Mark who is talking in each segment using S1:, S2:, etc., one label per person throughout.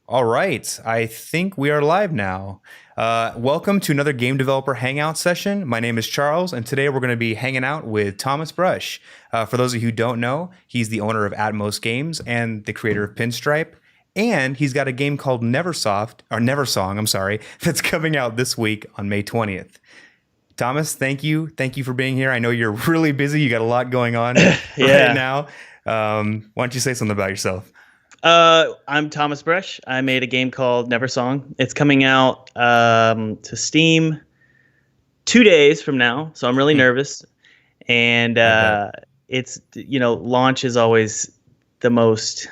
S1: All right, I think we are live now. Welcome to another Game Developer Hangout session. My name is Charles, and today we're going to be hanging out with Thomas Brush. For those of you who don't know, he's the owner of Atmos Games and the creator of Pinstripe. And he's got a game called Neversong, I'm sorry, that's coming out this week on May 20th. Thomas, thank you. Thank you for being here. I know you're really busy. You got a lot going on right now. Why don't you say something about yourself?
S2: I'm Thomas Brush. I made a game called Neversong. It's coming out to Steam 2 days from now, so I'm really nervous. And it's launch is always the most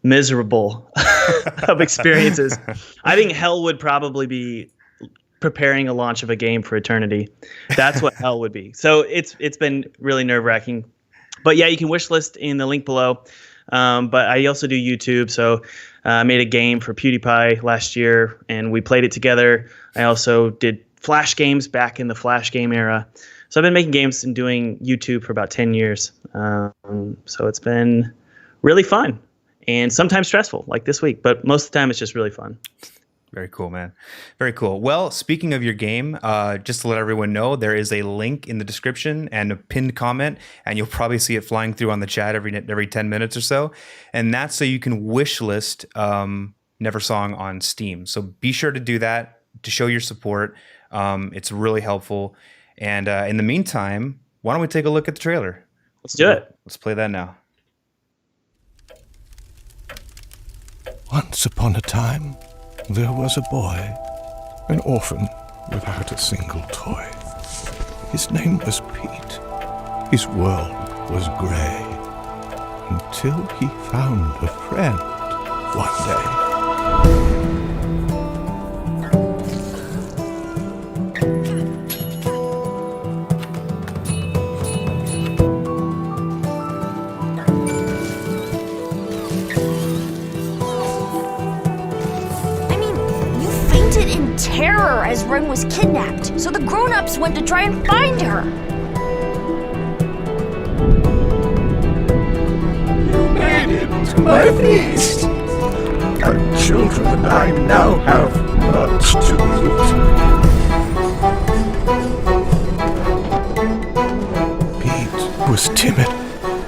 S2: miserable of experiences. I think hell would probably be preparing a launch of a game for eternity. That's what hell would be. So it's been really nerve-wracking. But yeah, you can wishlist in the link below. But I also do YouTube, so I made a game for PewDiePie last year, and we played it together. I also did Flash games back in the Flash game era. So I've been making games and doing YouTube for about 10 years. So it's been really fun and sometimes stressful, like this week. But most of the time, it's just really fun.
S1: Very cool, man. Very cool. Well, speaking of your game, just to let everyone know, there is a link in the description and a pinned comment, and you'll probably see it flying through on the chat every 10 minutes or so. And that's so you can wishlist Neversong on Steam. So be sure to do that to show your support. It's really helpful. And in the meantime, why don't we take a look at the trailer?
S2: Let's do it.
S1: Let's play that now.
S3: Once upon a time, there was a boy, an orphan without a single toy. His name was Pete. His world was grey, until he found a friend one day.
S4: Terror as Ren was kidnapped, so the grown-ups went to try and find her.
S5: You made it to my feast. And children, I now have much to eat.
S3: Pete was timid,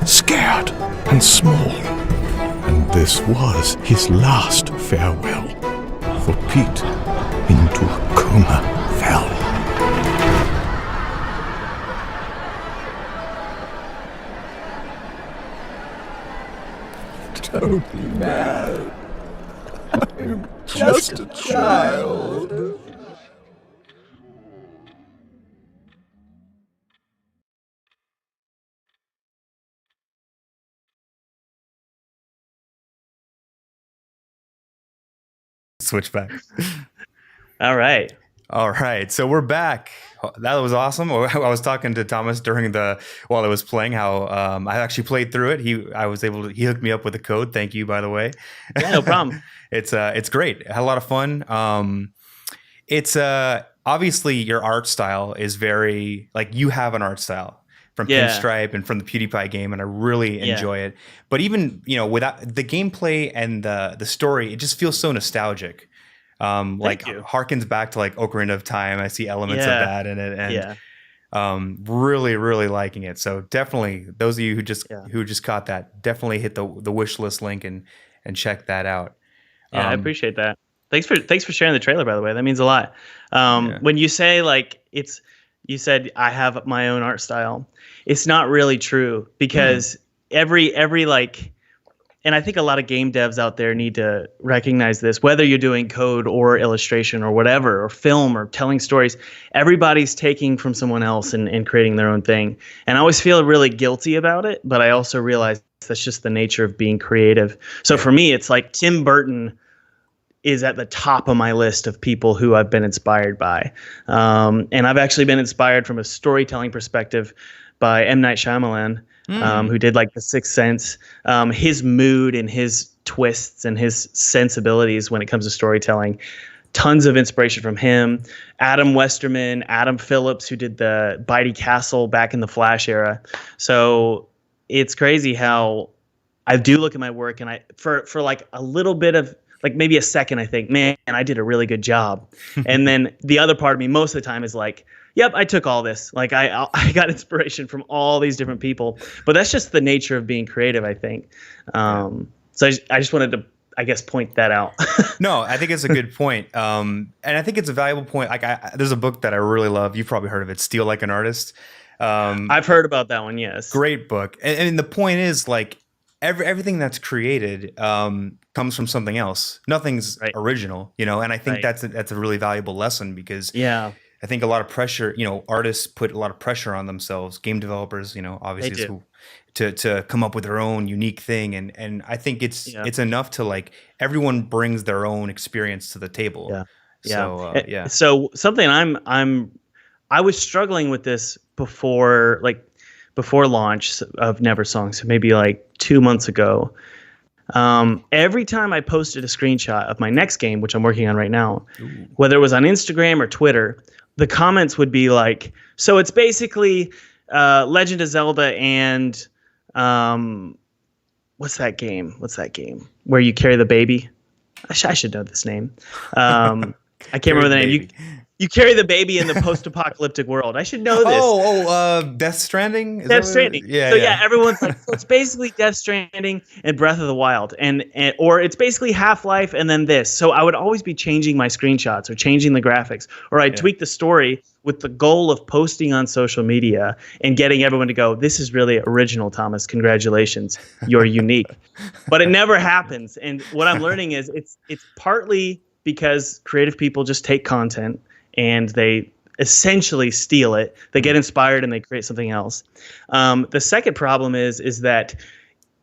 S3: scared, and small. And this was his last farewell. For Pete into a coma fell.
S5: Don't be mad. I'm just a child.
S1: Switch back.
S2: All right.
S1: So we're back. That was awesome. I was talking to Thomas while it was playing how I actually played through it. He hooked me up with a code. Thank you, by the way.
S2: Yeah, no problem.
S1: It's great. I had a lot of fun. It's obviously your art style is very like you have an art style from Pinstripe and from the PewDiePie game, and I really enjoy it. But even without the gameplay and the story, it just feels so nostalgic. Like harkens back to like Ocarina of Time. I see elements of that in it, and really, really liking it. So definitely, those of you who just caught that, definitely hit the wish list link and check that out.
S2: Yeah, I appreciate that. Thanks for sharing the trailer, by the way. That means a lot. When you say you said I have my own art style. It's not really true because every and I think a lot of game devs out there need to recognize this, whether you're doing code or illustration or whatever, or film or telling stories, everybody's taking from someone else and creating their own thing. And I always feel really guilty about it, but I also realize that's just the nature of being creative. So for me, it's like Tim Burton is at the top of my list of people who I've been inspired by. And I've actually been inspired from a storytelling perspective by M. Night Shyamalan. Who did like The Sixth Sense. His mood and his twists and his sensibilities when it comes to storytelling. Tons of inspiration from him. Adam Westerman, Adam Phillips, who did the Bitey Castle back in the Flash era. So it's crazy how I do look at my work and for like a little bit of like maybe a second I think, man, I did a really good job. And then the other part of me most of the time is like, yep, I took all this. Like I got inspiration from all these different people. But that's just the nature of being creative, I think. So I just wanted to, I guess, point that out.
S1: No, I think it's a good point. And I think it's a valuable point. Like there's a book that I really love. You've probably heard of it, Steal Like an Artist.
S2: I've heard about that one, yes.
S1: Great book. And the point is, like, everything that's created comes from something else. Nothing's original, you know, and I think that's a really valuable lesson because I think a lot of pressure, you know, artists put a lot of pressure on themselves, game developers, you know, obviously to come up with their own unique thing. And I think it's enough to, like, everyone brings their own experience to the table.
S2: So something I was struggling with this before launch of Neversong, so maybe like 2 months ago. Every time I posted a screenshot of my next game, which I'm working on right now, whether it was on Instagram or Twitter, the comments would be like, so it's basically Legend of Zelda and what's that game where you carry the baby? I should know this name. I can't remember the name. You carry the baby in the post-apocalyptic world. I should know this.
S1: Death Stranding?
S2: Death Stranding. Everyone's like, so it's basically Death Stranding and Breath of the Wild, and or it's basically Half-Life and then this. So I would always be changing my screenshots or changing the graphics, or I'd tweak the story with the goal of posting on social media and getting everyone to go, this is really original, Thomas. Congratulations. You're unique. But it never happens. And what I'm learning is it's partly because creative people just take content and they essentially steal it. They get inspired and they create something else. The second problem is that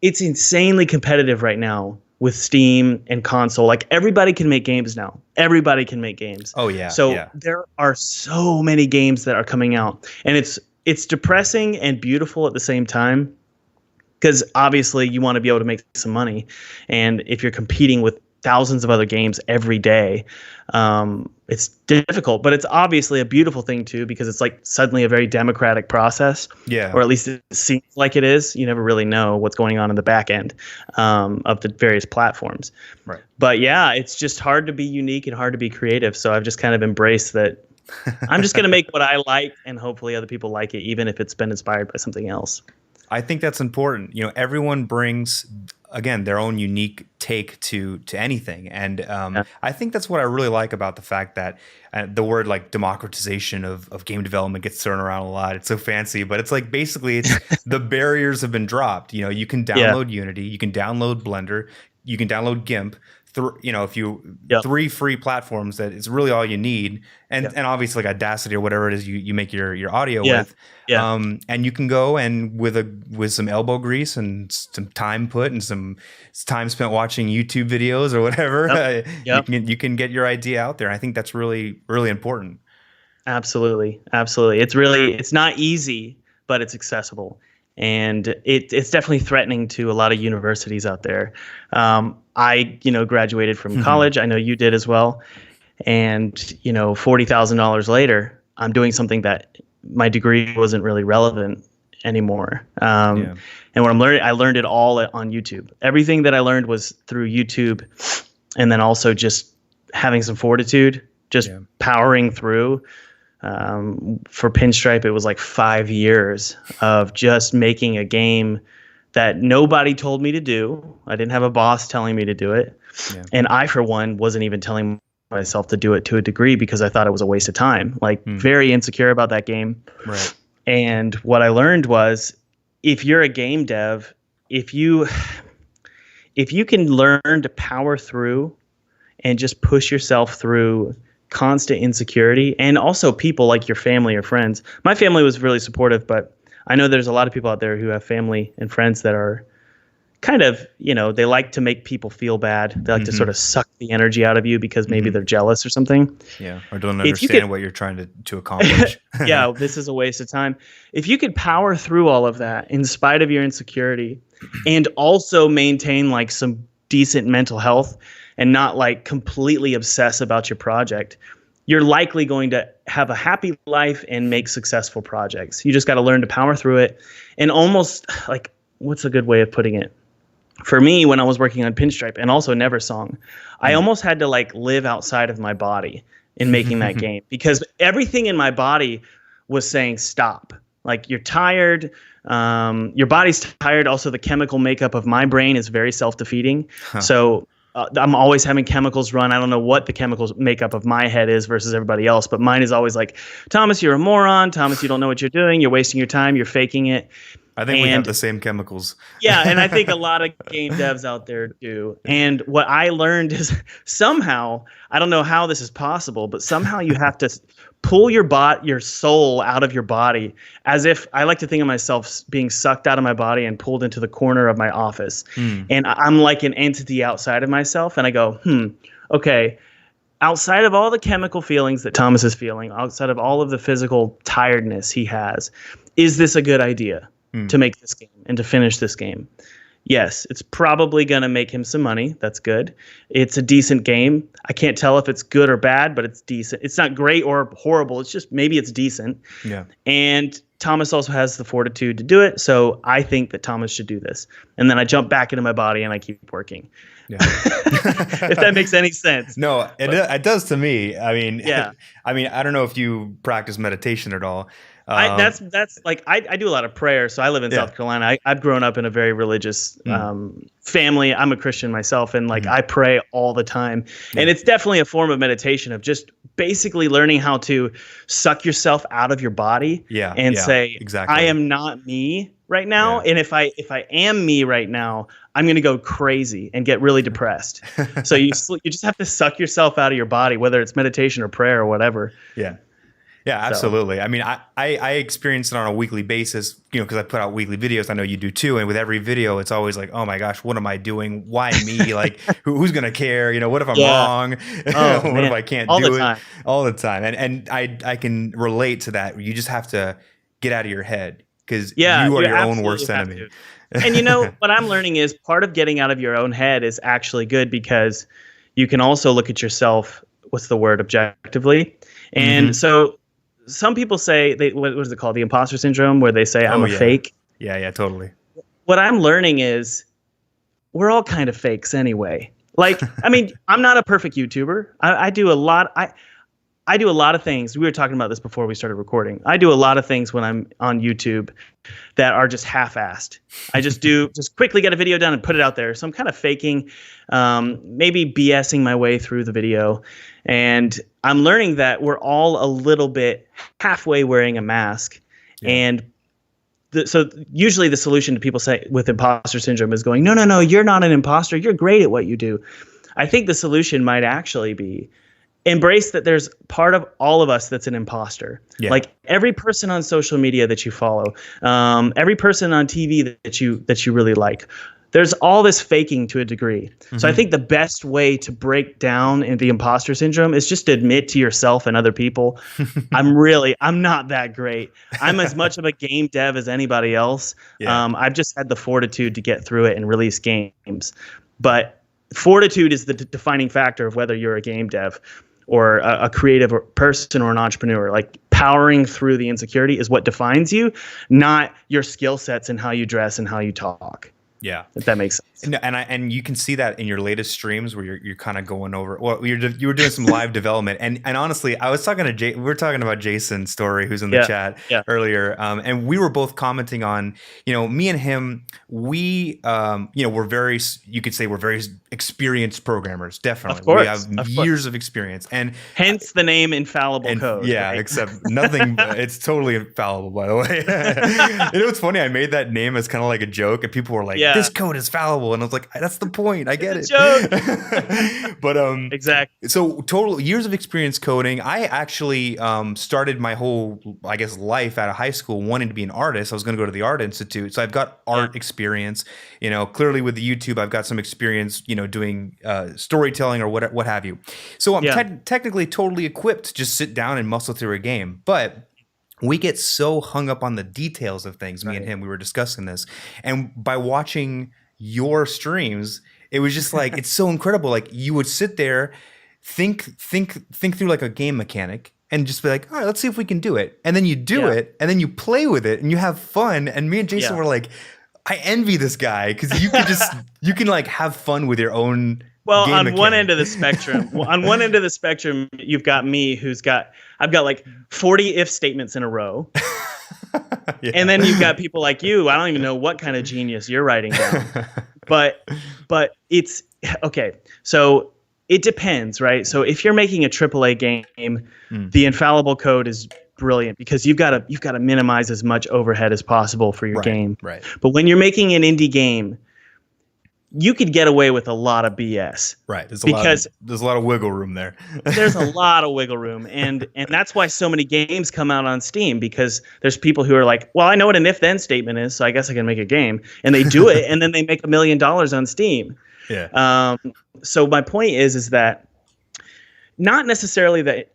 S2: it's insanely competitive right now with Steam and console. Like, everybody can make games now. Everybody can make games.
S1: Oh yeah.
S2: So there are so many games that are coming out, and it's depressing and beautiful at the same time, because obviously you want to be able to make some money, and if you're competing with thousands of other games every day, it's difficult, but it's obviously a beautiful thing too, because it's like suddenly a very democratic process, or at least it seems like it is. You never really know what's going on in the back end of the various platforms.
S1: Right.
S2: But yeah, it's just hard to be unique and hard to be creative. So I've just kind of embraced that. I'm just going to make what I like, and hopefully other people like it, even if it's been inspired by something else.
S1: I think that's important. You know, everyone brings, again, their own unique take to anything. And I think that's what I really like about the fact that the word like democratization of game development gets thrown around a lot. It's so fancy, but it's like basically the barriers have been dropped. You know, you can download Unity, you can download Blender, you can download GIMP. If you 3 free platforms, that is really all you need, and obviously like Audacity or whatever it is you make your audio with, and you can go and with some elbow grease and some time put and some time spent watching YouTube videos or whatever, you can get your idea out there. I think that's really, really important. Absolutely. It's not easy, but it's accessible. And it's definitely threatening to a lot of universities out there. I graduated from college. I know you did as well. And, $40,000 later, I'm doing something that my degree wasn't really relevant anymore. And what I'm learning, I learned it all on YouTube. Everything that I learned was through YouTube, and then also just having some fortitude, just powering through. For Pinstripe, it was like 5 years of just making a game that nobody told me to do. I didn't have a boss telling me to do it. And I, for one, wasn't even telling myself to do it to a degree, because I thought it was a waste of time. Like, very insecure about that game. Right. And what I learned was, if you're a game dev, if you can learn to power through and just push yourself through constant insecurity, and also people like your family or friends. My family was really supportive, but I know there's a lot of people out there who have family and friends that are kind of, they like to make people feel bad. They like to sort of suck the energy out of you because maybe they're jealous or something. Yeah, or don't understand what you're trying to accomplish. Yeah, this is a waste of time. If you could power through all of that in spite of your insecurity, and also maintain like some decent mental health, and not like completely obsess about your project, you're likely going to have a happy life and make successful projects. You just got to learn to power through it, and almost like, what's a good way of putting it?
S2: for me, when I was working on Pinstripe and also Neversong, I almost had to like live outside of my body in making that game, because everything in my body was saying stop. Like, you're tired, your body's tired. Also, the chemical makeup of my brain is very self-defeating. So I'm always having chemicals run. I don't know what the chemicals makeup of my head is versus everybody else, but mine is always like, Thomas, you're a moron. Thomas, you don't know what you're doing. You're wasting your time. You're faking it.
S1: I think we have the same chemicals.
S2: Yeah, and I think a lot of game devs out there do. And what I learned is somehow, I don't know how this is possible, but somehow you have to pull your soul out of your body, as if I like to think of myself being sucked out of my body and pulled into the corner of my office. And I'm like an entity outside of myself. And I go, okay, outside of all the chemical feelings that Thomas is feeling, outside of all of the physical tiredness he has, is this a good idea to make this game and to finish this game? Yes, it's probably going to make him some money. That's good. It's a decent game. I can't tell if it's good or bad, but it's decent. It's not great or horrible. It's just maybe it's decent. Yeah. And Thomas also has the fortitude to do it. So I think that Thomas should do this. And then I jump back into my body and I keep working. Yeah. If that makes any sense.
S1: No, it does to me. I mean, yeah. I don't know if you practice meditation at all.
S2: That's like I do a lot of prayer. So I live in South Carolina. I've grown up in a very religious family. I'm a Christian myself, and like I pray all the time. And it's definitely a form of meditation, of just basically learning how to suck yourself out of your body and say, exactly, I am not me right now. And if I am me right now, I'm going to go crazy and get really depressed. So you just have to suck yourself out of your body, whether it's meditation or prayer or whatever.
S1: Yeah. Yeah, absolutely. So, I mean, I experience it on a weekly basis, because I put out weekly videos. I know you do too. And with every video, it's always like, oh my gosh, what am I doing? Why me? Like, who's going to care? What if I'm wrong? What if I can't do it? All the time. And I can relate to that. You just have to get out of your head, because you are your own worst enemy.
S2: And what I'm learning is part of getting out of your own head is actually good, because you can also look at yourself, objectively. And so some people say, what is it called? The Imposter Syndrome, where they say, I'm a fake.
S1: Yeah, totally.
S2: What I'm learning is we're all kind of fakes anyway. Like, I mean, I'm not a perfect YouTuber. I do a lot. I do a lot of things. We were talking about this before we started recording. I do a lot of things when I'm on YouTube that are just half-assed. I just quickly get a video done and put it out there. So I'm kind of faking, maybe BSing my way through the video. And I'm learning that we're all a little bit halfway wearing a mask. Yeah. And so usually the solution to people say with imposter syndrome is going, no, you're not an imposter. You're great at what you do. I think the solution might actually be embrace that there's part of all of us that's an imposter. Yeah. Like every person on social media that you follow, every person on TV that you really like, there's all this faking to a degree. So I think the best way to break down in the imposter syndrome is just to admit to yourself and other people, I'm not that great. I'm as much of a game dev as anybody else. Yeah. I've just had the fortitude to get through it and release games. But fortitude is the defining factor of whether you're a game dev or a creative person or an entrepreneur. Like powering through the insecurity is what defines you, not your skill sets and how you dress and how you talk.
S1: Yeah,
S2: if that makes sense.
S1: And you can see that in your latest streams where you're kind of going over. Well, you were doing some live development, and honestly, I was talking to we were talking about Jason's story, who's in the chat earlier, and we were both commenting on, me and him, we we're very, you could say we're very experienced programmers. Definitely,
S2: of course,
S1: we have years of experience, and
S2: hence the name Infallible Code.
S1: Yeah, right? Except nothing. It's totally infallible, by the way. It's funny. I made that name as kind of like a joke, and people were like, this code is fallible. And I was like, that's the point. I get it.
S2: Joke.
S1: But
S2: exactly.
S1: So total years of experience coding. I actually started my whole, I guess, life out of high school wanting to be an artist. I was going to go to the Art Institute. So I've got art experience. Clearly with the YouTube, I've got some experience, doing storytelling or what have you. So I'm technically totally equipped to just sit down and muscle through a game. But we get so hung up on the details of things. Me and him, we were discussing this. And by watching your streams, it was just like, it's so incredible. Like you would sit there, think through like a game mechanic and just be like, all right, let's see if we can do it. And then you do it, and then you play with it and you have fun. And me and Jason were like, I envy this guy because you can like have fun with your own.
S2: Well,
S1: game
S2: on
S1: mechanic.
S2: one end of the spectrum, you've got me I've got like 40 if statements in a row. Yeah. And then you've got people like you. I don't even know what kind of genius you're writing down. but it's okay. So it depends, right? So if you're making a AAA game, the infallible code is brilliant because you've got to minimize as much overhead as possible for your game.
S1: Right.
S2: But when you're making an indie game, you could get away with a lot of BS.
S1: Right. There's a lot of wiggle room there.
S2: There's a lot of wiggle room. And that's why so many games come out on Steam, because there's people who are like, well, I know what an if-then statement is, so I guess I can make a game. And they do it, and then they make $1 million on Steam.
S1: Yeah.
S2: So my point is that not necessarily that,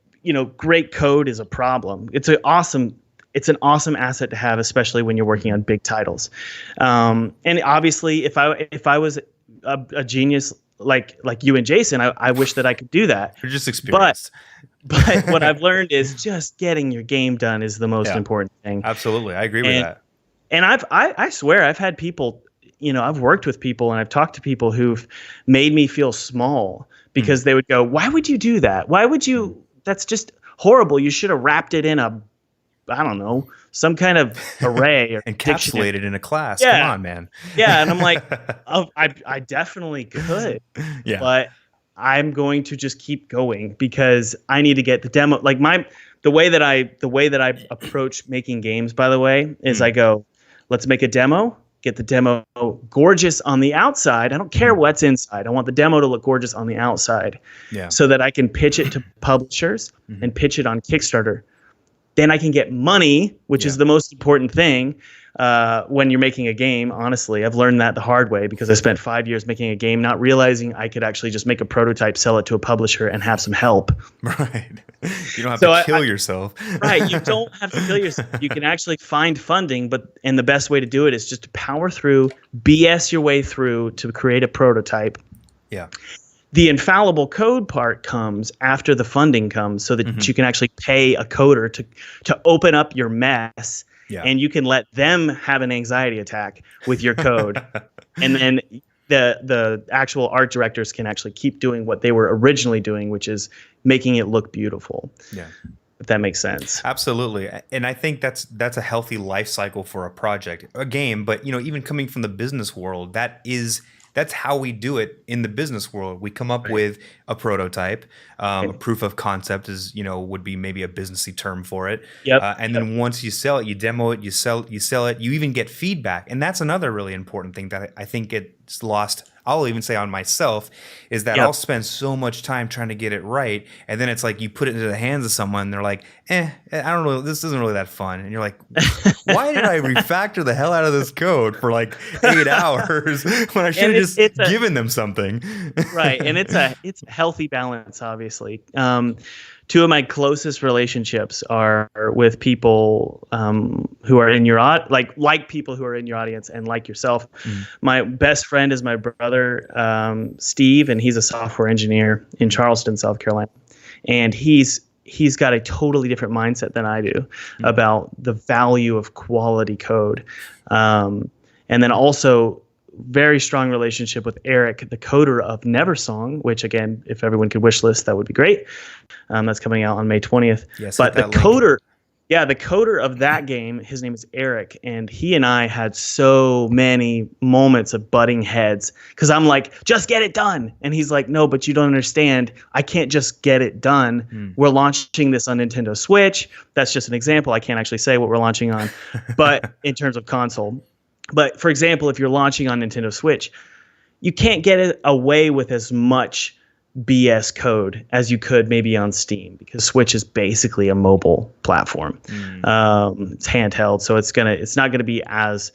S2: great code is a problem. It's an awesome asset to have, especially when you're working on big titles. And obviously, if I was a genius like you and Jason, I wish that I could do that.
S1: You're just experienced.
S2: But what I've learned is just getting your game done is the most important thing.
S1: Absolutely, I agree with that.
S2: And I swear I've had people, I've worked with people and I've talked to people who've made me feel small because they would go, "Why would you do that? Why would you? That's just horrible. You should have wrapped it in I don't know, some kind of array or
S1: encapsulated in a class."
S2: Yeah.
S1: Come on, man.
S2: Yeah, and I'm like, I definitely could.
S1: Yeah.
S2: But I'm going to just keep going because I need to get the demo. Like the way that I approach making games, by the way, is I go, let's make a demo. Get the demo gorgeous on the outside. I don't care what's inside. I want the demo to look gorgeous on the outside, so that I can pitch it to publishers and pitch it on Kickstarter. Then I can get money, which is the most important thing when you're making a game. Honestly, I've learned that the hard way because I spent 5 years making a game, not realizing I could actually just make a prototype, sell it to a publisher, and have some help.
S1: Right. You don't have to kill yourself.
S2: Right. You don't have to kill yourself. You can actually find funding, and the best way to do it is just to power through, BS your way through to create a prototype.
S1: Yeah.
S2: The infallible code part comes after the funding comes, so that you can actually pay a coder to open up your mess, and you can let them have an anxiety attack with your code. And then the actual art directors can actually keep doing what they were originally doing, which is making it look beautiful. Yeah. If that makes sense.
S1: Absolutely. And I think that's a healthy life cycle for a project, a game, but even coming from the business world, that's how we do it in the business world. We come up with a prototype, a proof of concept would be maybe a businessy term for it.
S2: Yep.
S1: And then once you sell it, you demo it, you sell it, you even get feedback. And that's another really important thing that I think gets lost. I'll even say on myself is that I'll spend so much time trying to get it right. And then it's like you put it into the hands of someone and they're like, I don't know, this isn't really that fun. And you're like, why did I refactor the hell out of this code for like 8 hours when I should have just given them something?
S2: Right. And it's a healthy balance, obviously. Two of my closest relationships are with people who are in your like people who are in your audience and like yourself. My best friend is my brother, Steve, and he's a software engineer in Charleston, South Carolina. And he's got a totally different mindset than I do about the value of quality code. And then also very strong relationship with Eric, the coder of Neversong, which again, if everyone could wish list, that would be great. That's coming out on May 20th.
S1: Yes,
S2: but the coder of that game, his name is Eric, and he and I had so many moments of butting heads because I'm like, just get it done. And he's like, no, but you don't understand. I can't just get it done. We're launching this on Nintendo Switch. That's just an example. I can't actually say what we're launching on, but in terms of console. But for example, if you're launching on Nintendo Switch, you can't get away with as much BS code as you could maybe on Steam because Switch is basically a mobile platform. It's handheld, so it's not gonna be as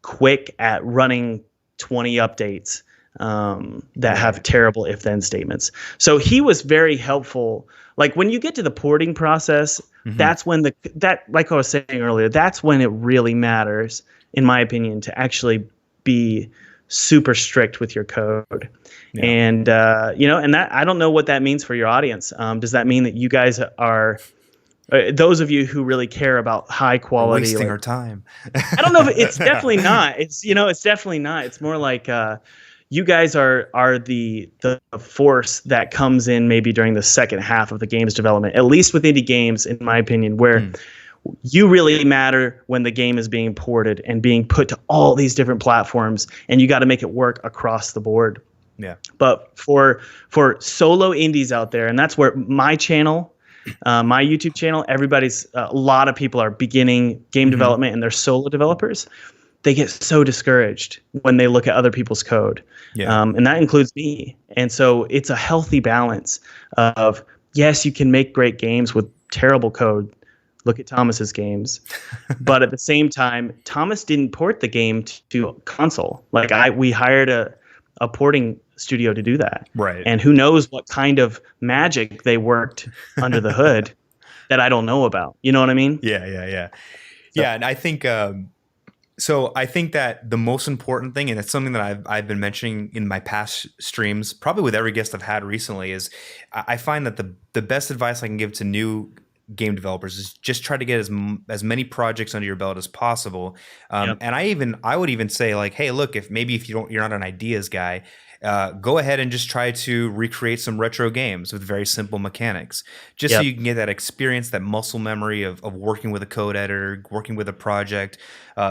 S2: quick at running 20 updates that have terrible if-then statements. So he was very helpful. Like when you get to the porting process, that's when like I was saying earlier, that's when it really matters, in my opinion, to actually be super strict with your code. And and that I don't know what that means for your audience. Does that mean that you guys are those of you who really care about high quality,
S1: wasting our time.
S2: I don't know if it's definitely not. It's definitely not. It's more like you guys are the force that comes in maybe during the second half of the game's development, at least with indie games, in my opinion, where you really matter when the game is being ported and being put to all these different platforms, and you got to make it work across the board.
S1: Yeah.
S2: But for solo indies out there, and that's where my channel, my YouTube channel, a lot of people are beginning game development and they're solo developers. They get so discouraged when they look at other people's code. Yeah. And that includes me. And so it's a healthy balance of, yes, you can make great games with terrible code. Look at Thomas's games. But at the same time, Thomas didn't port the game to console. Like we hired a porting studio to do that.
S1: Right.
S2: And who knows what kind of magic they worked under the hood that I don't know about. You know what I mean?
S1: Yeah. And I think so I think that the most important thing, and it's something that I've been mentioning in my past streams, probably with every guest I've had recently, is I find that the best advice I can give to new game developers is just try to get as many projects under your belt as possible. And I would even say, like, hey, look, if you're not an ideas guy, go ahead and just try to recreate some retro games with very simple mechanics, just so you can get that experience, that muscle memory of working with a code editor, working with a project,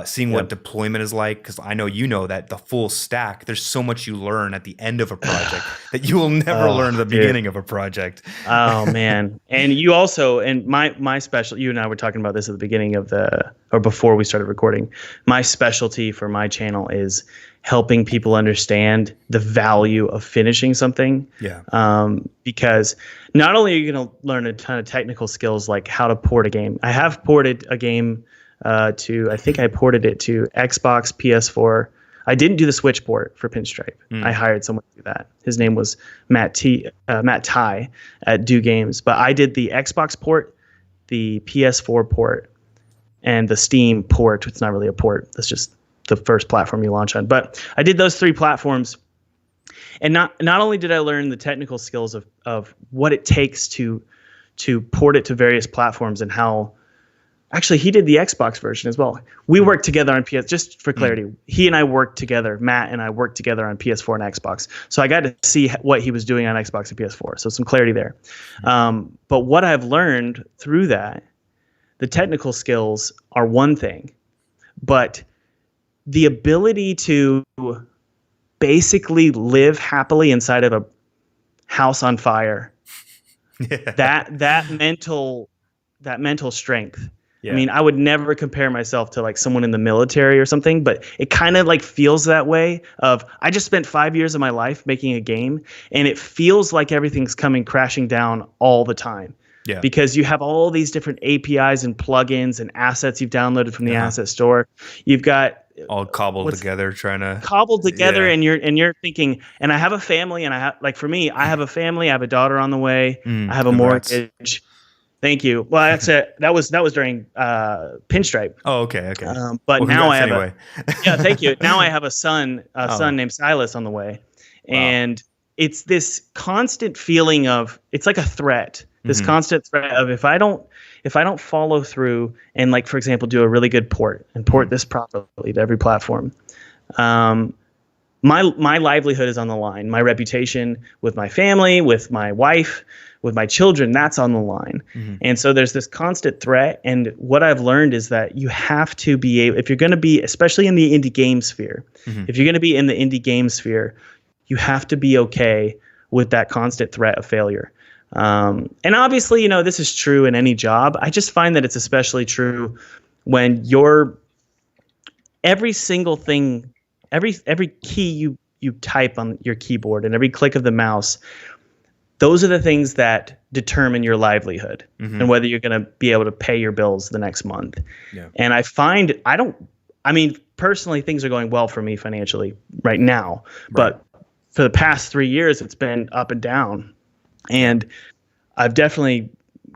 S1: seeing what deployment is like. Because I know that the full stack, there's so much you learn at the end of a project that you will never learn at the beginning of a project.
S2: Oh man. And you also, and my special, you and I were talking about this at the beginning of or before we started recording, my specialty for my channel is helping people understand the value of finishing something. Yeah. Because not only are you going to learn a ton of technical skills, like how to port a game. I have ported a game I think I ported it to Xbox, PS4. I didn't do the Switch port for Pinstripe. I hired someone to do that. His name was Matt Ty at Do Games. But I did the Xbox port, the PS4 port, and the Steam port. It's not really a port. That's just the first platform you launch on. But I did those 3 platforms. And not only did I learn the technical skills of what it takes to port it to various platforms, and how actually he did the Xbox version as well. We worked together on PS, just for clarity. He and I worked together, Matt and I worked together on PS4 and Xbox. So I got to see what he was doing on Xbox and PS4. So some clarity there. But what I've learned through that, the technical skills are one thing, but the ability to basically live happily inside of a house on fire, that mental strength. Yeah. I mean, I would never compare myself to like someone in the military or something, but it kind of like feels that way. I just spent 5 years of my life making a game, and it feels like everything's coming crashing down all the time. Yeah. Because you have all these different APIs and plugins and assets you've downloaded from the asset store. You've got
S1: all cobbled together,
S2: and you're thinking. And I have a family, and for me, I have a family. I have a daughter on the way. I have a mortgage. Thank you. Well, that's it. That was during Pinstripe.
S1: Oh, okay.
S2: But now I have thank you. Now I have a son named Silas on the way, and it's this constant feeling of, it's like a threat. This constant threat of, if I don't follow through and, like, for example, do a really good port this properly to every platform, my livelihood is on the line. My reputation with my family, with my wife, with my children, that's on the line. And so there's this constant threat. And what I've learned is that you have to be able, if you're going to be, especially in the indie game sphere, if you're going to be in the indie game sphere, you have to be okay with that constant threat of failure. And obviously, this is true in any job. I just find that it's especially true when every single thing, every key you type on your keyboard and every click of the mouse, those are the things that determine your livelihood and whether you're going to be able to pay your bills the next month. Yeah. And I find personally, things are going well for me financially right now, but for the past 3 years, it's been up and down. And I've definitely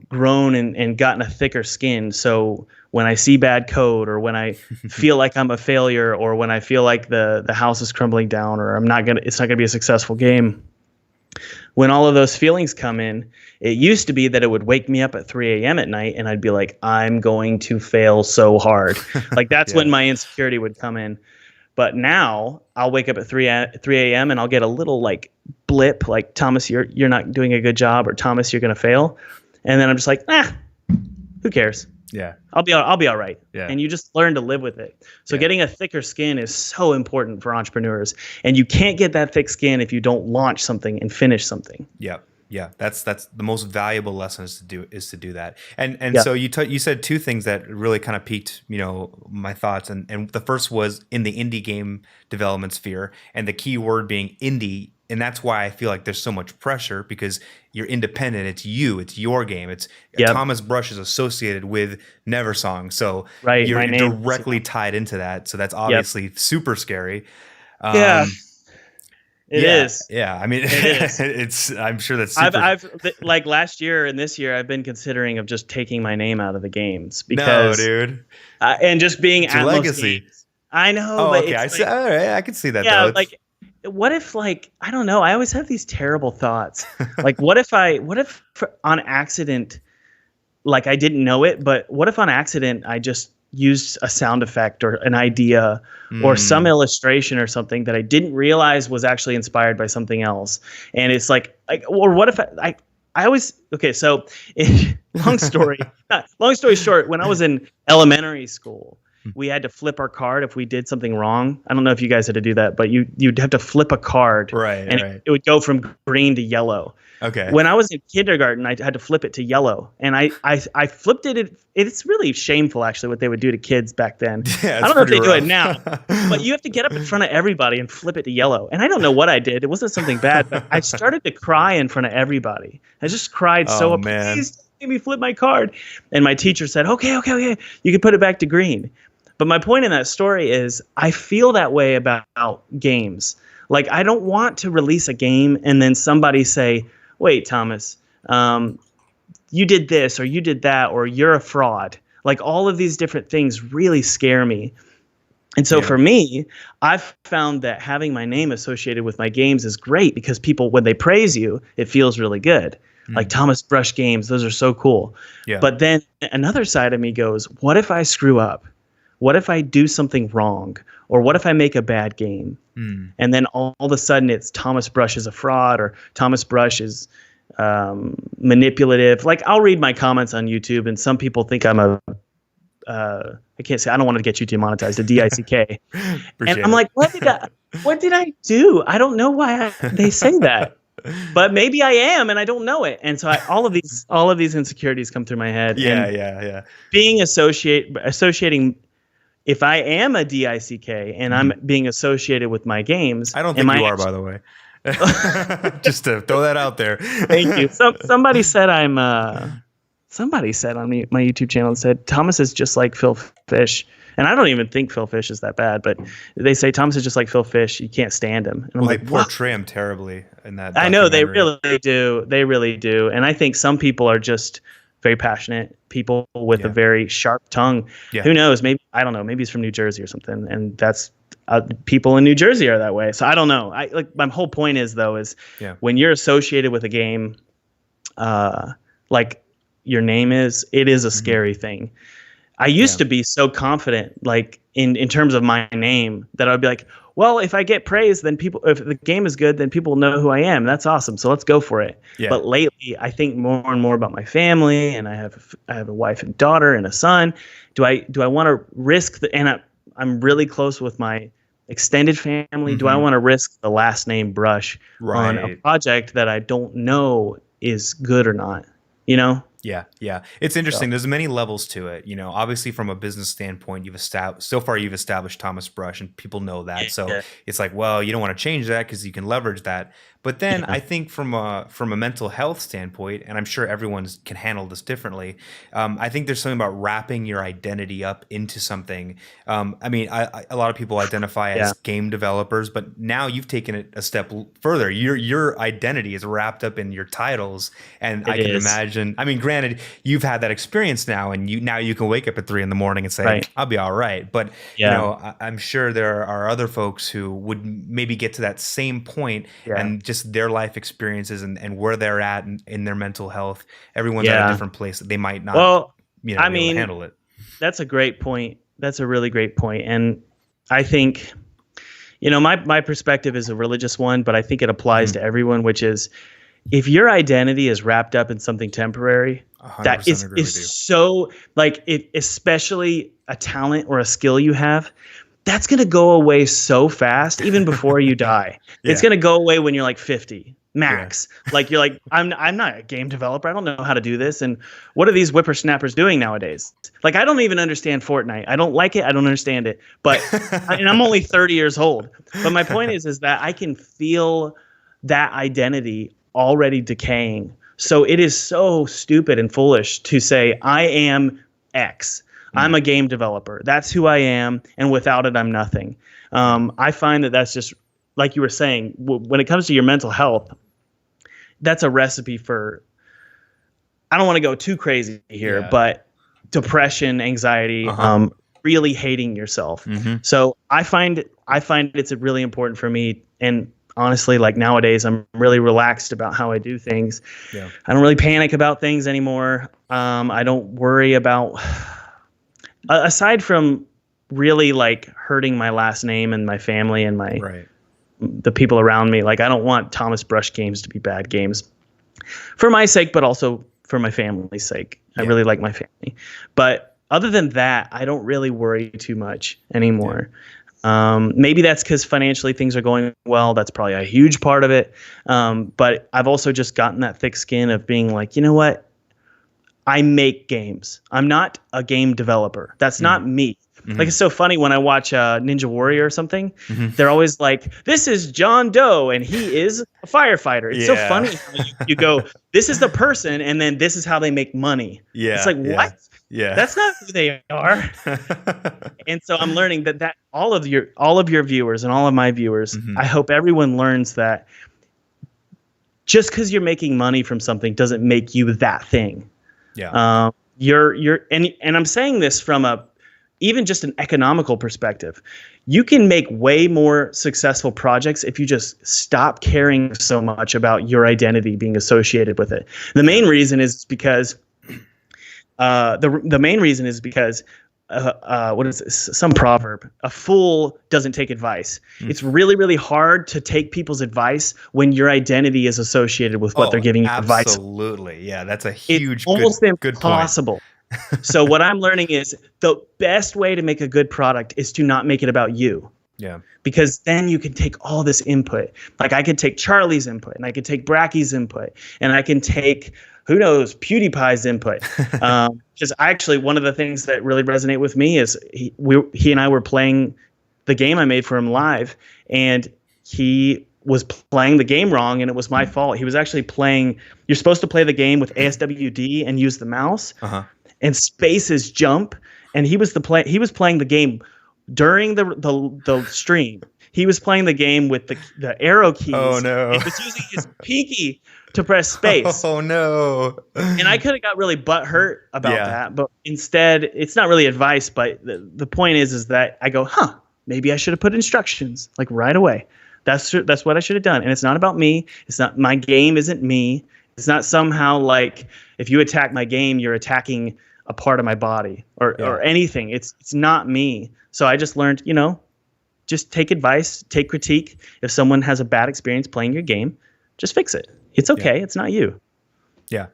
S2: grown and gotten a thicker skin. So when I see bad code, or when I feel like I'm a failure, or when I feel like the house is crumbling down, or it's not gonna be a successful game, when all of those feelings come in, it used to be that it would wake me up at 3 a.m. at night and I'd be like, I'm going to fail so hard. Like that's when my insecurity would come in. But now I'll wake up at 3 a.m. and I'll get a little like blip, like Thomas, you're not doing a good job, or Thomas, you're going to fail. And then I'm just like, who cares?
S1: Yeah.
S2: I'll be all right.
S1: Yeah.
S2: And you just learn to live with it. So getting a thicker skin is so important for entrepreneurs. And you can't get that thick skin if you don't launch something and finish something.
S1: Yeah. Yeah, that's the most valuable lesson is to do that. And so you said two things that really kind of piqued, my thoughts. And the first was in the indie game development sphere, and the key word being indie. And that's why I feel like there's so much pressure, because you're independent. It's you. It's your game. It's Thomas Brush is associated with Neversong, so you're directly tied into that. So that's obviously super scary. It is. Yeah, I mean, it is. I'm sure that's super.
S2: I've like last year and this year, I've been considering of just taking my name out of the games because,
S1: dude,
S2: and just being
S1: it's at your legacy.
S2: Most I know.
S1: Oh,
S2: but
S1: okay. All right, I can see that.
S2: Yeah,
S1: though.
S2: like, what if, like, I don't know. I always have these terrible thoughts. Like, what if on accident, like I didn't know it, but what if on accident I just used a sound effect or an idea or some illustration or something that I didn't realize was actually inspired by something else. And it's like or what if I always, okay. So long story short, when I was in elementary school, we had to flip our card if we did something wrong. I don't know if you guys had to do that, but you'd have to flip a card,
S1: right?
S2: It would go from green to yellow.
S1: Okay.
S2: When I was in kindergarten, I had to flip it to yellow, and I flipped it. It's really shameful, actually, what they would do to kids back then.
S1: Yeah,
S2: I don't know if they do it now, but you have to get up in front of everybody and flip it to yellow. And I don't know what I did. It wasn't something bad, but I started to cry in front of everybody. I just cried so, please make me flip my card. And my teacher said, okay, you can put it back to green. But my point in that story is I feel that way about games. Like, I don't want to release a game and then somebody say, wait, Thomas, you did this or you did that or you're a fraud. Like, all of these different things really scare me. And so for me, I've found that having my name associated with my games is great because people, when they praise you, it feels really good. Like Thomas Brush Games, those are so cool. Yeah. But then another side of me goes, what if I screw up? What if I do something wrong? Or what if I make a bad game? And then all of a sudden it's Thomas Brush is a fraud or Thomas Brush is manipulative. Like, I'll read my comments on YouTube and some people think I'm I can't say, I don't want to get you demonetized, a DICK. And I'm like, what did I do? I don't know why they say that. But maybe I am, and I don't know it. And so all of these insecurities come through my head.
S1: Yeah.
S2: Being associating, if I am a DICK and I'm being associated with my games,
S1: I don't think you are, by the way. Just to throw that out there.
S2: Thank you. Somebody said somebody said on my YouTube channel, said Thomas is just like Phil Fish. And I don't even think Phil Fish is that bad, but they say Thomas is just like Phil Fish. You can't stand him. And I'm like,
S1: they portray him terribly in that.
S2: I know they really do. They really do. And I think some people are just very passionate people with a very sharp tongue. Yeah. Who knows? Maybe, I don't know. Maybe he's from New Jersey or something. And that's people in New Jersey are that way. So I don't know. My whole point is when you're associated with a game, like your name is, it is a scary thing. I used to be so confident, like in terms of my name, that I'd be like, well, if I get praise, then if the game is good, then people will know who I am. That's awesome. So let's go for it. Yeah. But lately, I think more and more about my family, and I have a wife and daughter and a son. Do I want to risk and I'm really close with my extended family. Do I want to risk the last name Brush on a project that I don't know is good or not?
S1: Yeah. It's interesting. There's many levels to it. Obviously from a business standpoint, you've established Thomas Brush and people know that. So it's like, well, you don't want to change that because you can leverage that. But then I think from a mental health standpoint, and I'm sure everyone can handle this differently, I think there's something about wrapping your identity up into something. I mean, a lot of people identify as game developers, but now you've taken it a step further. Your identity is wrapped up in your titles, and I can imagine. I mean, granted, you've had that experience now, and you can wake up at 3 a.m. and say, "I'll be all right." But I'm sure there are other folks who would maybe get to that same point and just just their life experiences and where they're at in their mental health. Everyone's at a different place. They might not, be able to handle it.
S2: That's a great point. That's a really great point. And I think, my perspective is a religious one, but I think it applies to everyone, which is if your identity is wrapped up in something temporary, that is so like it, especially a talent or a skill you have, that's going to go away so fast, even before you die. It's going to go away when you're like 50 max. Like you're like, I'm not a game developer. I don't know how to do this. And what are these whippersnappers doing nowadays? Like, I don't even understand Fortnite. I don't like it. I don't understand it. But and I'm only 30 years old. But my point is that I can feel that identity already decaying. So it is so stupid and foolish to say, I am X. I'm a game developer. That's who I am. And without it, I'm nothing. I find that that's just, like you were saying, when it comes to your mental health, that's a recipe for, I don't want to go too crazy here, but depression, anxiety, really hating yourself. So I find it's really important for me. And honestly, like nowadays, I'm really relaxed about how I do things. Yeah. I don't really panic about things anymore. I don't worry about, aside from really like hurting my last name and my family and the people around me. Like, I don't want Thomas Brush games to be bad games for my sake, but also for my family's sake. I really like my family. But other than that, I don't really worry too much anymore. Maybe that's because financially things are going well. That's probably a huge part of it. But I've also just gotten that thick skin of being like, you know what? I make games. I'm not a game developer. That's not me. Like, it's so funny when I watch Ninja Warrior or something. They're always like, this is John Doe and he is a firefighter. It's so funny how you go, this is the person and then this is how they make money. It's like, what? That's not who they are. And so I'm learning that all of your viewers and all of my viewers, I hope everyone learns that just because you're making money from something doesn't make you that thing. You're and I'm saying this from even just an economical perspective. You can make way more successful projects if you just stop caring so much about your identity being associated with it. The main reason is because the main reason is because what is this? Some proverb? A fool doesn't take advice. It's really, really hard to take people's advice when your identity is associated with what they're giving you advice.
S1: Absolutely, yeah, that's a huge,
S2: it's almost
S1: good
S2: impossible.
S1: Point.
S2: So what I'm learning is the best way to make a good product is to not make it about you.
S1: Yeah. Because
S2: then you can take all this input. Like, I could take Charlie's input and I could take Bracky's input and I can take, who knows, PewDiePie's input. Because actually one of the things that really resonate with me is he and I were playing the game I made for him live, and he was playing the game wrong and it was my fault. He was actually playing, you're supposed to play the game with ASWD and use the mouse. And spaces jump, and he was playing the game during the stream. He was playing the game with the arrow keys.
S1: Oh no!
S2: He was using his pinky to press space.
S1: Oh no!
S2: And I could have got really butthurt about that, but instead, it's not really advice. But the point is that I go, maybe I should have put instructions like right away. That's what I should have done. And it's not about me. It's not, my game isn't me. It's not somehow like if you attack my game, you're attacking a part of my body or anything. It's not me. So I just learned, just take advice, take critique. If someone has a bad experience playing your game, just fix it. It's okay. It's not you.
S1: Yeah.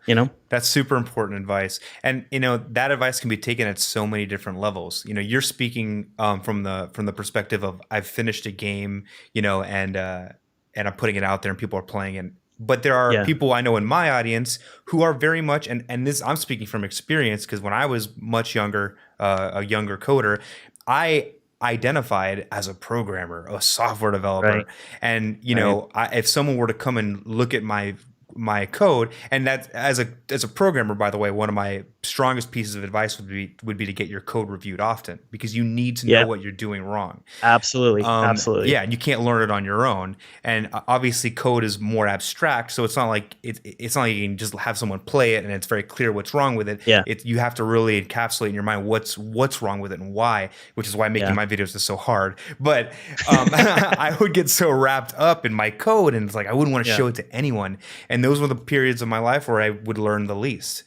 S1: That's super important advice. And, that advice can be taken at so many different levels. You're speaking from the perspective of I've finished a game, and I'm putting it out there and people are playing it. But there are people I know in my audience who are very much, and this I'm speaking from experience, because when I was much younger, a younger coder, I identified as a programmer, a software developer. And, if someone were to come and look at my my code. And that as a programmer, by the way, one of my strongest pieces of advice would be to get your code reviewed often, because you need to know what you're doing wrong.
S2: Absolutely. Absolutely.
S1: Yeah, and you can't learn it on your own. And obviously code is more abstract, so it's not like it's not like you can just have someone play it and it's very clear what's wrong with it.
S2: Yeah.
S1: You have to really encapsulate in your mind what's wrong with it and why, which is why making my videos is so hard. But I would get so wrapped up in my code, and it's like I wouldn't want to show it to anyone. And those were the periods of my life where I would learn the least.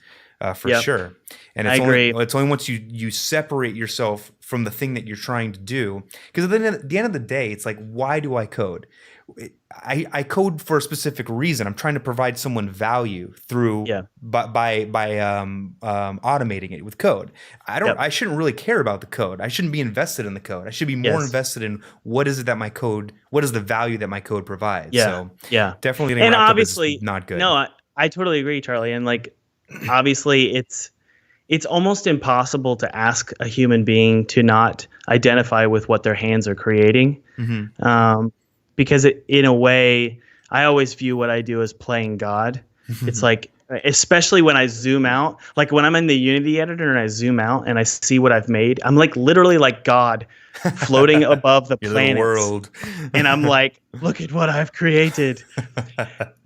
S1: For sure. And it's only once you separate yourself from the thing that you're trying to do, because at the end of the day, it's like, why do I code? I code for a specific reason. I'm trying to provide someone value through by automating it with code. I shouldn't really care about the code. I shouldn't be invested in the code. I should be more invested in what is the value that my code provides. So definitely getting wrapped up is not good.
S2: No, I totally agree, Charlie. And like, obviously it's almost impossible to ask a human being to not identify with what their hands are creating. Because in a way, I always view what I do as playing God. It's like, especially when I zoom out, like when I'm in the Unity editor and I zoom out and I see what I've made, I'm like literally like God floating above the planets.
S1: World.
S2: And I'm like, look at what I've created.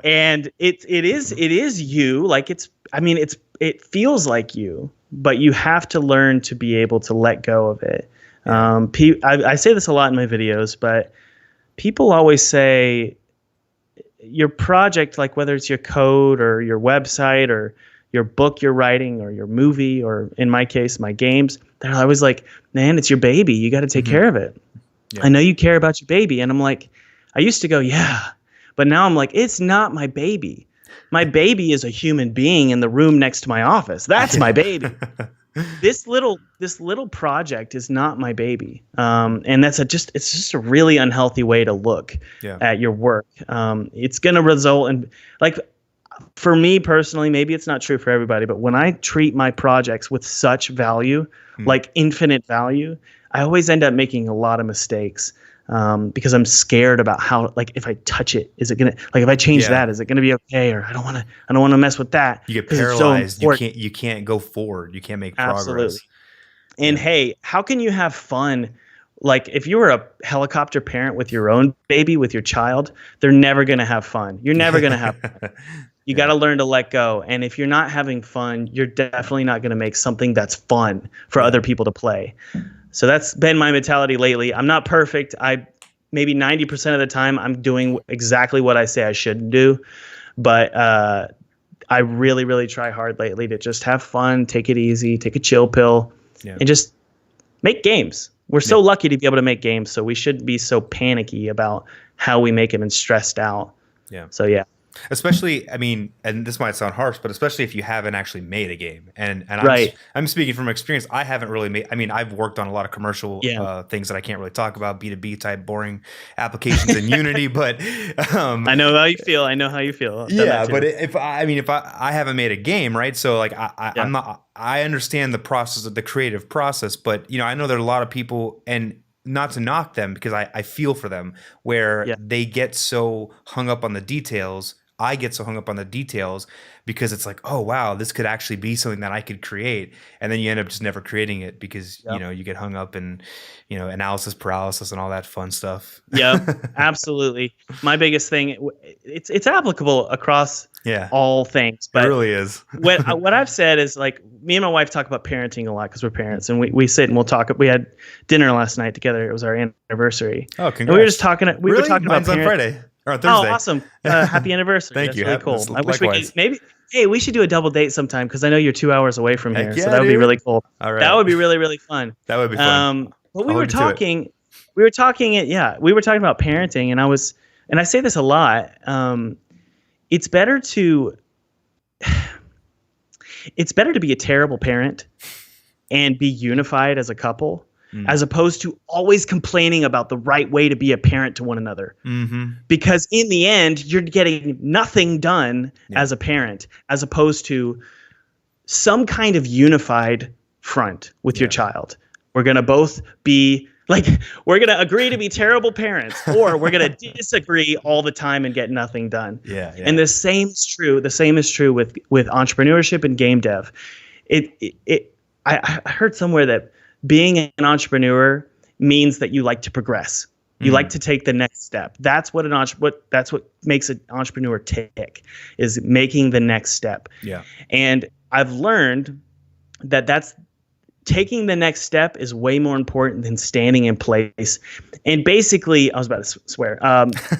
S2: And it is you. Like it feels like you, but you have to learn to be able to let go of it. I say this a lot in my videos, but people always say your project, like whether it's your code or your website or your book you're writing or your movie, or in my case, my games, they're always like, man, it's your baby. You got to take care of it. Yeah. I know you care about your baby. And I'm like, I used to go, yeah, but now I'm like, it's not my baby. My baby is a human being in the room next to my office. That's my baby. This little project is not my baby, and it's just a really unhealthy way to look at your work. It's going to result in, like, for me personally, maybe it's not true for everybody, but when I treat my projects with such value, like infinite value, I always end up making a lot of mistakes. Because I'm scared about how, like, if I touch it, is it gonna, like, if I change that, is it gonna be okay? Or I don't want to mess with that.
S1: You get paralyzed. You can't go forward. You can't make progress. Absolutely.
S2: And hey, how can you have fun? Like, if you were a helicopter parent with your own baby, with your child, they're never gonna have fun. You're never gonna have fun. You got to learn to let go. And if you're not having fun, you're definitely not going to make something that's fun for other people to play. So that's been my mentality lately. I'm not perfect. Maybe 90% of the time I'm doing exactly what I say I shouldn't do. But I really, really try hard lately to just have fun, take it easy, take a chill pill, and just make games. We're so lucky to be able to make games, so we shouldn't be so panicky about how we make them and stressed out. Yeah. So yeah.
S1: Especially, I mean, and this might sound harsh, but especially if you haven't actually made a game. And I'm speaking from experience. I haven't really made, I mean, I've worked on a lot of commercial things that I can't really talk about, B2B type boring applications in Unity, but
S2: I know how you feel.
S1: Yeah, but if I haven't made a game, right? So like I understand the process of the creative process, but I know there are a lot of people, and not to knock them because I feel for them, where they get so hung up on the details. I get so hung up on the details because it's like, oh, wow, this could actually be something that I could create. And then you end up just never creating it because, you get hung up in, analysis paralysis and all that fun stuff.
S2: Yeah, absolutely. My biggest thing, it's applicable across all things. But
S1: it really is.
S2: what I've said is, like, me and my wife talk about parenting a lot because we're parents, and we sit and we'll talk. We had dinner last night together. It was our anniversary.
S1: Oh, congrats.
S2: And we were just talking. We were talking
S1: Mine's
S2: about
S1: on Friday. Or on Thursday.
S2: Oh, awesome. Happy anniversary.
S1: Thank
S2: That's
S1: you.
S2: really cool. I wish
S1: likewise.
S2: we should do a double date sometime, because I know you're 2 hours away from here.
S1: Yeah,
S2: so that would be really cool.
S1: All right.
S2: That would be really, really fun.
S1: That would be fun.
S2: But we were talking about parenting, and I say this a lot. It's better to be a terrible parent and be unified as a couple, as opposed to always complaining about the right way to be a parent to one another. Mm-hmm. Because in the end, you're getting nothing done as a parent, as opposed to some kind of unified front with your child. We're going to both be Like, we're going to agree to be terrible parents, or we're going to disagree all the time and get nothing done.
S1: Yeah.
S2: And the same is true. The same is true with entrepreneurship and game dev. I heard somewhere that being an entrepreneur means that you like to progress. You like to take the next step. That's what that's what makes an entrepreneur tick, is making the next step. Yeah. And I've learned that that's taking the next step is way more important than standing in place. And basically, I was about to swear,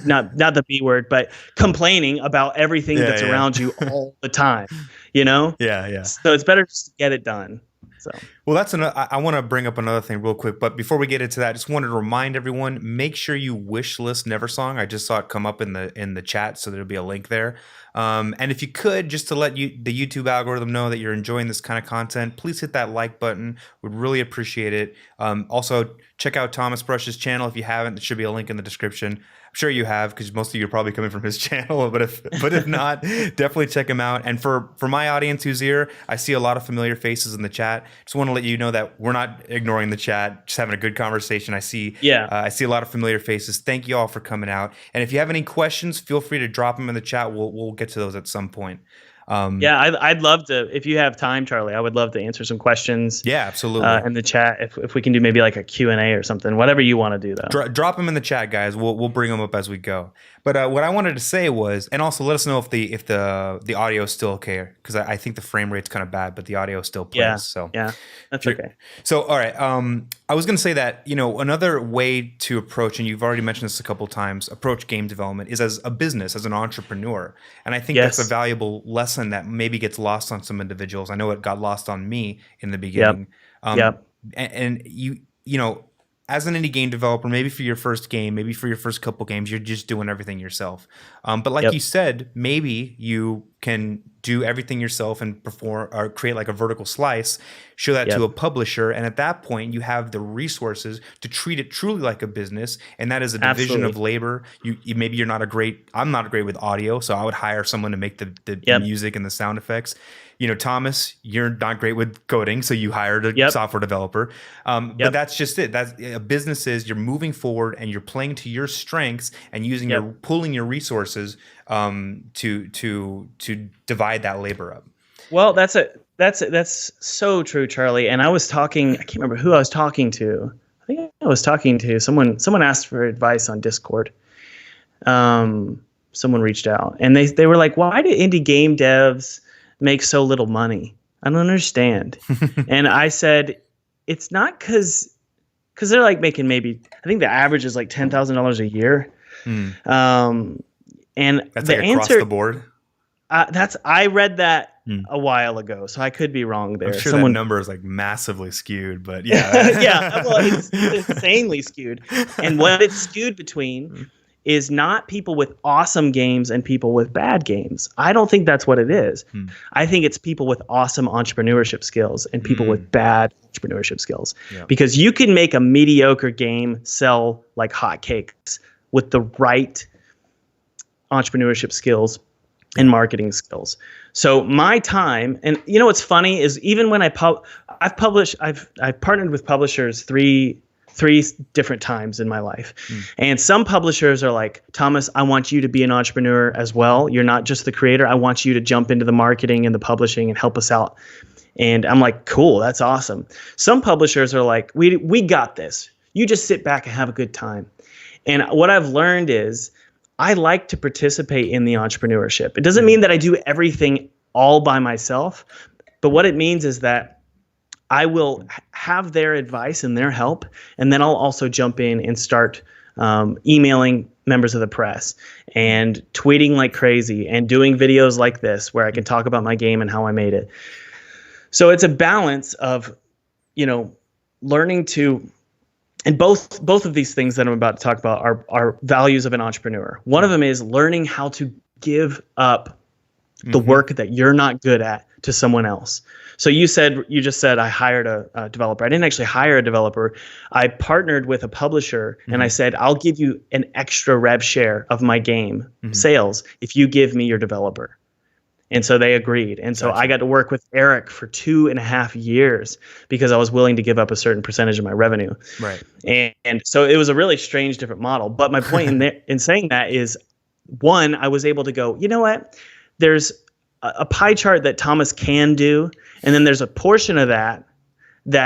S2: not the B word, but complaining about everything that's around you all the time. You know? Yeah. So it's better just to get it done. So.
S1: Well, I want to bring up another thing real quick, but before we get into that, I just wanted to remind everyone, make sure you wish list Neversong. I just saw it come up in the chat, so there'll be a link there. And if you could, just to let the YouTube algorithm know that you're enjoying this kind of content, please hit that like button. We'd really appreciate it. Also, check out Thomas Brush's channel if you haven't. There should be a link in the description. I'm sure you have, because most of you are probably coming from his channel, but if not, definitely check him out. And for my audience who's here, I see a lot of familiar faces in the chat. Just want to let you know that we're not ignoring the chat, just having a good conversation. I see a lot of familiar faces. Thank you all for coming out. And if you have any questions, feel free to drop them in the chat. We'll get to those at some point.
S2: I'd love to, if you have time, Charlie, I would love to answer some questions.
S1: Yeah, absolutely.
S2: In the chat, if we can do maybe like a Q&A or something, whatever you want to do though.
S1: Drop them in the chat, guys. We'll bring them up as we go. But what I wanted to say was, and also let us know if the audio is still okay, because I think the frame rate's kind of bad, but the audio still plays.
S2: Yeah, that's okay.
S1: So all right, I was going to say that, another way to approach, and you've already mentioned this a couple times, approach game development is as a business, as an entrepreneur, and I think that's a valuable lesson that maybe gets lost on some individuals. I know it got lost on me in the beginning. And you as an indie game developer, maybe for your first game, maybe for your first couple games, you're just doing everything yourself. But like you said, maybe you can do everything yourself and perform or create like a vertical slice, show that to a publisher. And at that point, you have the resources to treat it truly like a business. And that is a division of labor. Maybe I'm not great with audio, so I would hire someone to make the music and the sound effects. Thomas, you're not great with coding, so you hired a software developer. But that's just it. That's a business is you're moving forward and you're playing to your strengths and using pulling your resources to divide that labor up.
S2: Well, that's so true, Charlie. And I can't remember who I was talking to. I think I was talking to someone asked for advice on Discord. Someone reached out and they were like, why do indie game devs make so little money? I don't understand. And I said, it's not because they're like making maybe, I think the average is like $10,000 a year. And
S1: that's
S2: the
S1: like across the board.
S2: I read that a while ago, so I could be wrong there.
S1: I'm sure that number is like massively skewed, but yeah.
S2: Well, it's insanely skewed. And what it's skewed between is not people with awesome games and people with bad games. I don't think that's what it is. I think it's people with awesome entrepreneurship skills and people with bad entrepreneurship skills. Yeah. Because you can make a mediocre game sell like hotcakes with the right entrepreneurship skills and marketing skills. So my time, and what's funny is even when I've partnered with publishers three different times in my life. And some publishers are like, Thomas, I want you to be an entrepreneur as well. You're not just the creator. I want you to jump into the marketing and the publishing and help us out. And I'm like, cool, that's awesome. Some publishers are like, we got this. You just sit back and have a good time. And what I've learned is I like to participate in the entrepreneurship. It doesn't mean that I do everything all by myself, but what it means is that I will have their advice and their help, and then I'll also jump in and start emailing members of the press and tweeting like crazy and doing videos like this where I can talk about my game and how I made it. So it's a balance of, learning to, and both of these things that I'm about to talk about are values of an entrepreneur. One of them is learning how to give up the work that you're not good at to someone else. So you just said I hired a developer. I didn't actually hire a developer. I partnered with a publisher and I said, I'll give you an extra rev share of my game sales if you give me your developer. And so they agreed. And so I got to work with Eric for 2.5 years because I was willing to give up a certain percentage of my revenue.
S1: Right.
S2: And so it was a really strange, different model. But my point in saying that is, one, I was able to go, you know what? There's a pie chart that Thomas can do. And then there's a portion of that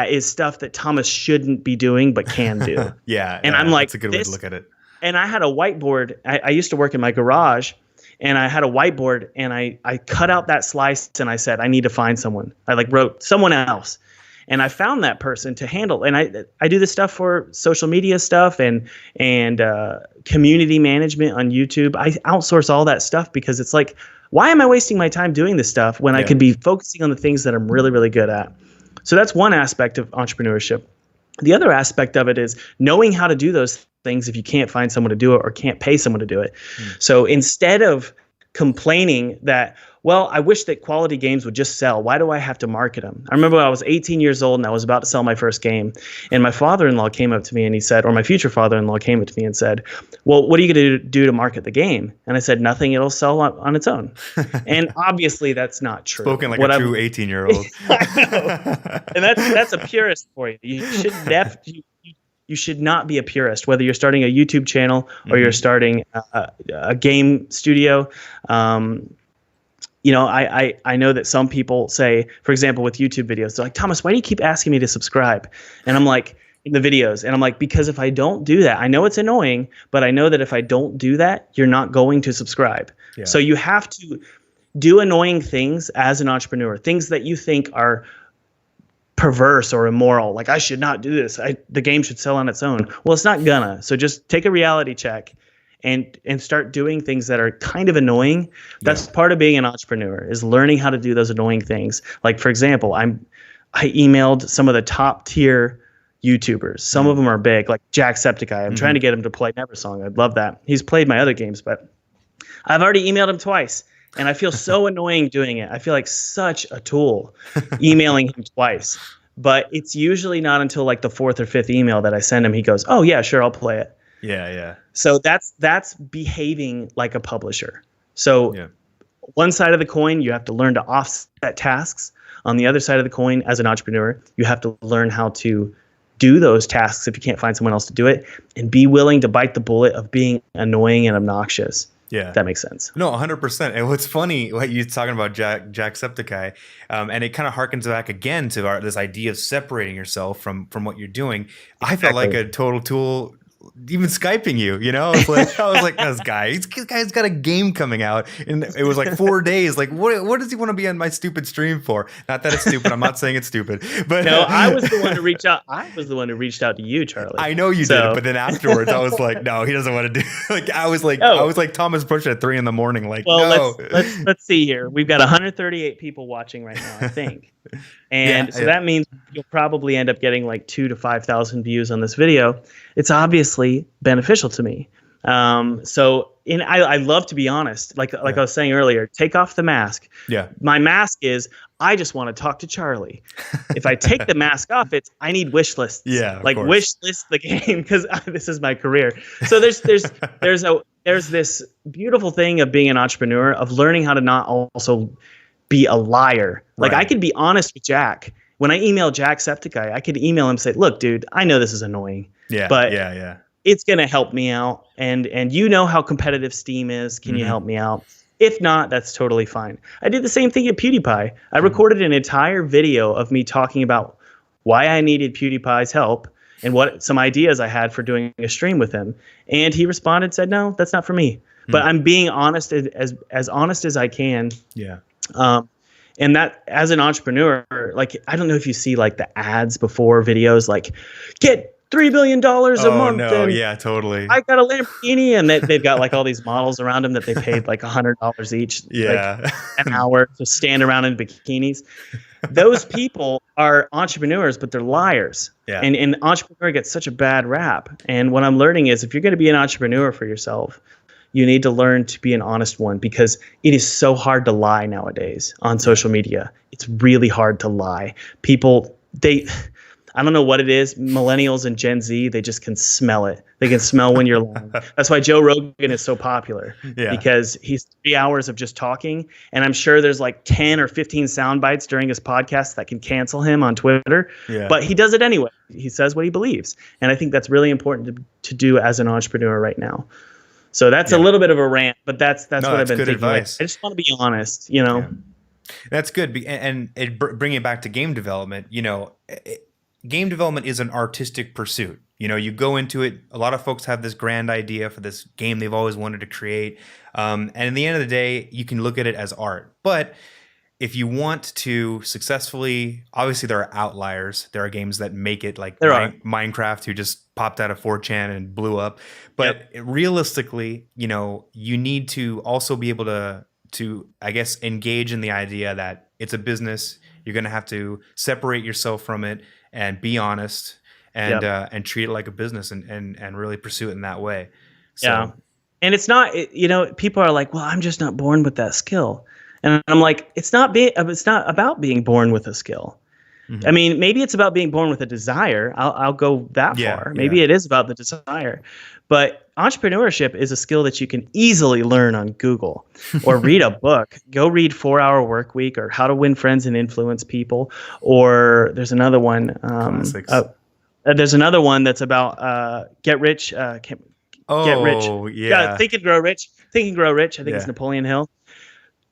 S2: is stuff that Thomas shouldn't be doing but can do.
S1: Yeah.
S2: And I'm like,
S1: that's a good way to look at it.
S2: And I had a whiteboard. I used to work in my garage, and I had a whiteboard, and I cut out that slice, and I said, I need to find someone. I wrote someone else. And I found that person to handle. And I do this stuff for social media stuff and community management on YouTube. I outsource all that stuff because it's like, why am I wasting my time doing this stuff when I could be focusing on the things that I'm really, really good at? So that's one aspect of entrepreneurship. The other aspect of it is knowing how to do those things if you can't find someone to do it or can't pay someone to do it. So instead of complaining that, well, I wish that quality games would just sell. Why do I have to market them? I remember when I was 18 years old and I was about to sell my first game. And my father-in-law came up to me and he said, or my future father-in-law came up to me and said, well, what are you going to do to market the game? And I said, nothing. It'll sell on its own. And obviously that's not true.
S1: Spoken like a true 18-year-old.
S2: I know. And that's a purist for you. You should not be a purist, whether you're starting a YouTube channel or you're starting a game studio. I know that some people say, for example, with YouTube videos, they're like, Thomas, why do you keep asking me to subscribe? And I'm like, in the videos, and I'm like, because if I don't do that, I know it's annoying, but I know that if I don't do that, you're not going to subscribe. Yeah. So you have to do annoying things as an entrepreneur, things that you think are perverse or immoral. Like, I should not do this. The game should sell on its own. Well, it's not gonna. So just take a reality check and start doing things that are kind of annoying. That's part of being an entrepreneur, is learning how to do those annoying things. Like, for example, I emailed some of the top tier YouTubers. Some of them are big, like Jacksepticeye. I'm trying to get him to play Neversong. I'd love that. He's played my other games, but I've already emailed him twice. And I feel so annoying doing it. I feel like such a tool emailing him twice. But it's usually not until like the 4th or 5th email that I send him, he goes, oh yeah, sure, I'll play it.
S1: Yeah.
S2: So that's behaving like a publisher. So one side of the coin, you have to learn to offset tasks. On the other side of the coin, as an entrepreneur, you have to learn how to do those tasks if you can't find someone else to do it, and be willing to bite the bullet of being annoying and obnoxious. Yeah, that makes sense.
S1: No, 100%. And what's funny, what you're talking about, Jacksepticeye, and it kind of harkens back again to this idea of separating yourself from what you're doing. Exactly. I felt like a total tool. Even Skyping you, I was like, this guy's got a game coming out, and it was like 4 days. Like, what does he want to be on my stupid stream for? Not that it's stupid. I'm not saying it's stupid, but
S2: no, I was the one to reach out. I was the one who reached out to you, Charlie.
S1: I know you did, but then afterwards, I was like, no, he doesn't want to do. Like, I was like Thomas Bush at 3 a.m. Like, well,
S2: no. Let's see here. We've got 138 people watching right now, I think. And that means you'll probably end up getting like 2,000 to 5,000 views on this video. It's obviously beneficial to me. I love to be honest. Like I was saying earlier, take off the mask. Yeah. My mask is, I just want to talk to Charlie. If I take the mask off, it's, I need wish lists. Yeah. Like, wish list the game, because this is my career. So there's this beautiful thing of being an entrepreneur, of learning how to not also be a liar. Like, I could be honest with Jack. When I email Jacksepticeye, I could email him and say, look, dude, I know this is annoying. Yeah. But it's going to help me out. And you know how competitive Steam is. Can you help me out? If not, that's totally fine. I did the same thing at PewDiePie. I recorded an entire video of me talking about why I needed PewDiePie's help and what some ideas I had for doing a stream with him. And he responded, said, no, that's not for me. But I'm being honest, as honest as I can. Yeah. And that, as an entrepreneur, like, I don't know if you see like the ads before videos, like, get $3 billion a month.
S1: No, yeah, totally.
S2: I got a Lamborghini, and they've got like all these models around them that they paid like $100 each, like, an hour to stand around in bikinis. Those people are entrepreneurs, but they're liars. Yeah. And entrepreneur gets such a bad rap. And what I'm learning is, if you're going to be an entrepreneur for yourself, you need to learn to be an honest one, because it is so hard to lie nowadays on social media. It's really hard to lie. People, I don't know what it is. Millennials and Gen Z, they just can smell it. They can smell when you're lying. That's why Joe Rogan is so popular, because he's 3 hours of just talking. And I'm sure there's like 10 or 15 sound bites during his podcast that can cancel him on Twitter. Yeah. But he does it anyway. He says what he believes. And I think that's really important to do as an entrepreneur right now. So that's a little bit of a rant, but that's what I've been thinking. Like, I just want to be honest, you know.
S1: Yeah. That's good. And bringing it back to game development, you know, game development is an artistic pursuit. You know, you go into it, a lot of folks have this grand idea for this game they've always wanted to create. And in the end of the day, you can look at it as art. But if you want to successfully, obviously there are outliers. There are games that make it, like Minecraft, who just popped out of 4chan and blew up. But realistically, you know, you need to also be able to I guess engage in the idea that it's a business. You're going to have to separate yourself from it and be honest and treat it like a business and really pursue it in that way. So.
S2: Yeah. And it's not, you know, people are like, well, I'm just not born with that skill. And I'm like, it's not about being born with a skill. Mm-hmm. I mean, maybe it's about being born with a desire. I'll go that far. Maybe it is about the desire. But entrepreneurship is a skill that you can easily learn on Google or read a book. Go read 4-Hour Workweek or How to Win Friends and Influence People. Or there's another one. There's another one that's about get rich. Get rich. Yeah. Think and Grow Rich. Think and Grow Rich. I think it's Napoleon Hill.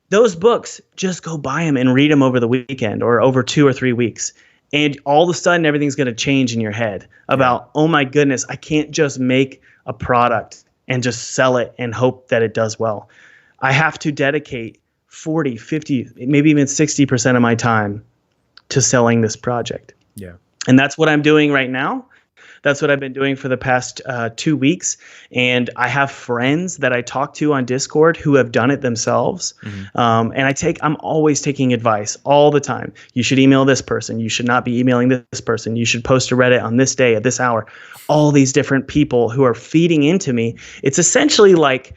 S2: Those books, just go buy them and read them over the weekend or over 2 or 3 weeks. And all of a sudden, everything's going to change in your head about, oh my goodness, I can't just make a product and just sell it and hope that it does well. I have to dedicate 40, 50, maybe even 60% of my time to selling this project. Yeah. And that's what I'm doing right now. That's what I've been doing for the past 2 weeks. And I have friends that I talk to on Discord who have done it themselves. Mm-hmm. And I'm always taking advice all the time. You should email this person. You should not be emailing this person. You should post to Reddit on this day at this hour. All these different people who are feeding into me. It's essentially like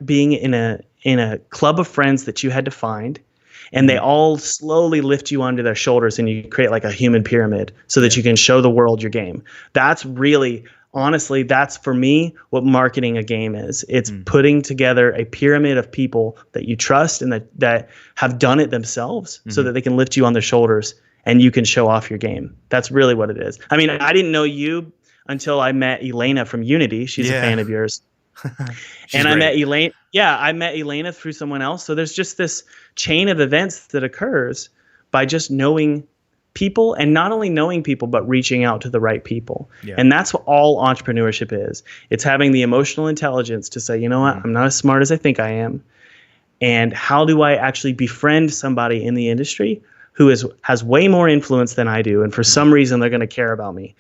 S2: being in a club of friends that you had to find. And they all slowly lift you onto their shoulders, and you create like a human pyramid so that you can show the world your game. That's really, honestly, that's for me what marketing a game is. It's putting together a pyramid of people that you trust and that have done it themselves so that they can lift you on their shoulders and you can show off your game. That's really what it is. I mean, I didn't know you until I met Elena from Unity. She's a fan of yours. And great. I met Elena through someone else. So there's just this chain of events that occurs by just knowing people, and not only knowing people, but reaching out to the right people. Yeah. And that's what all entrepreneurship is. It's having the emotional intelligence to say, you know what, I'm not as smart as I think I am. And how do I actually befriend somebody in the industry who has way more influence than I do, and for some reason they're going to care about me?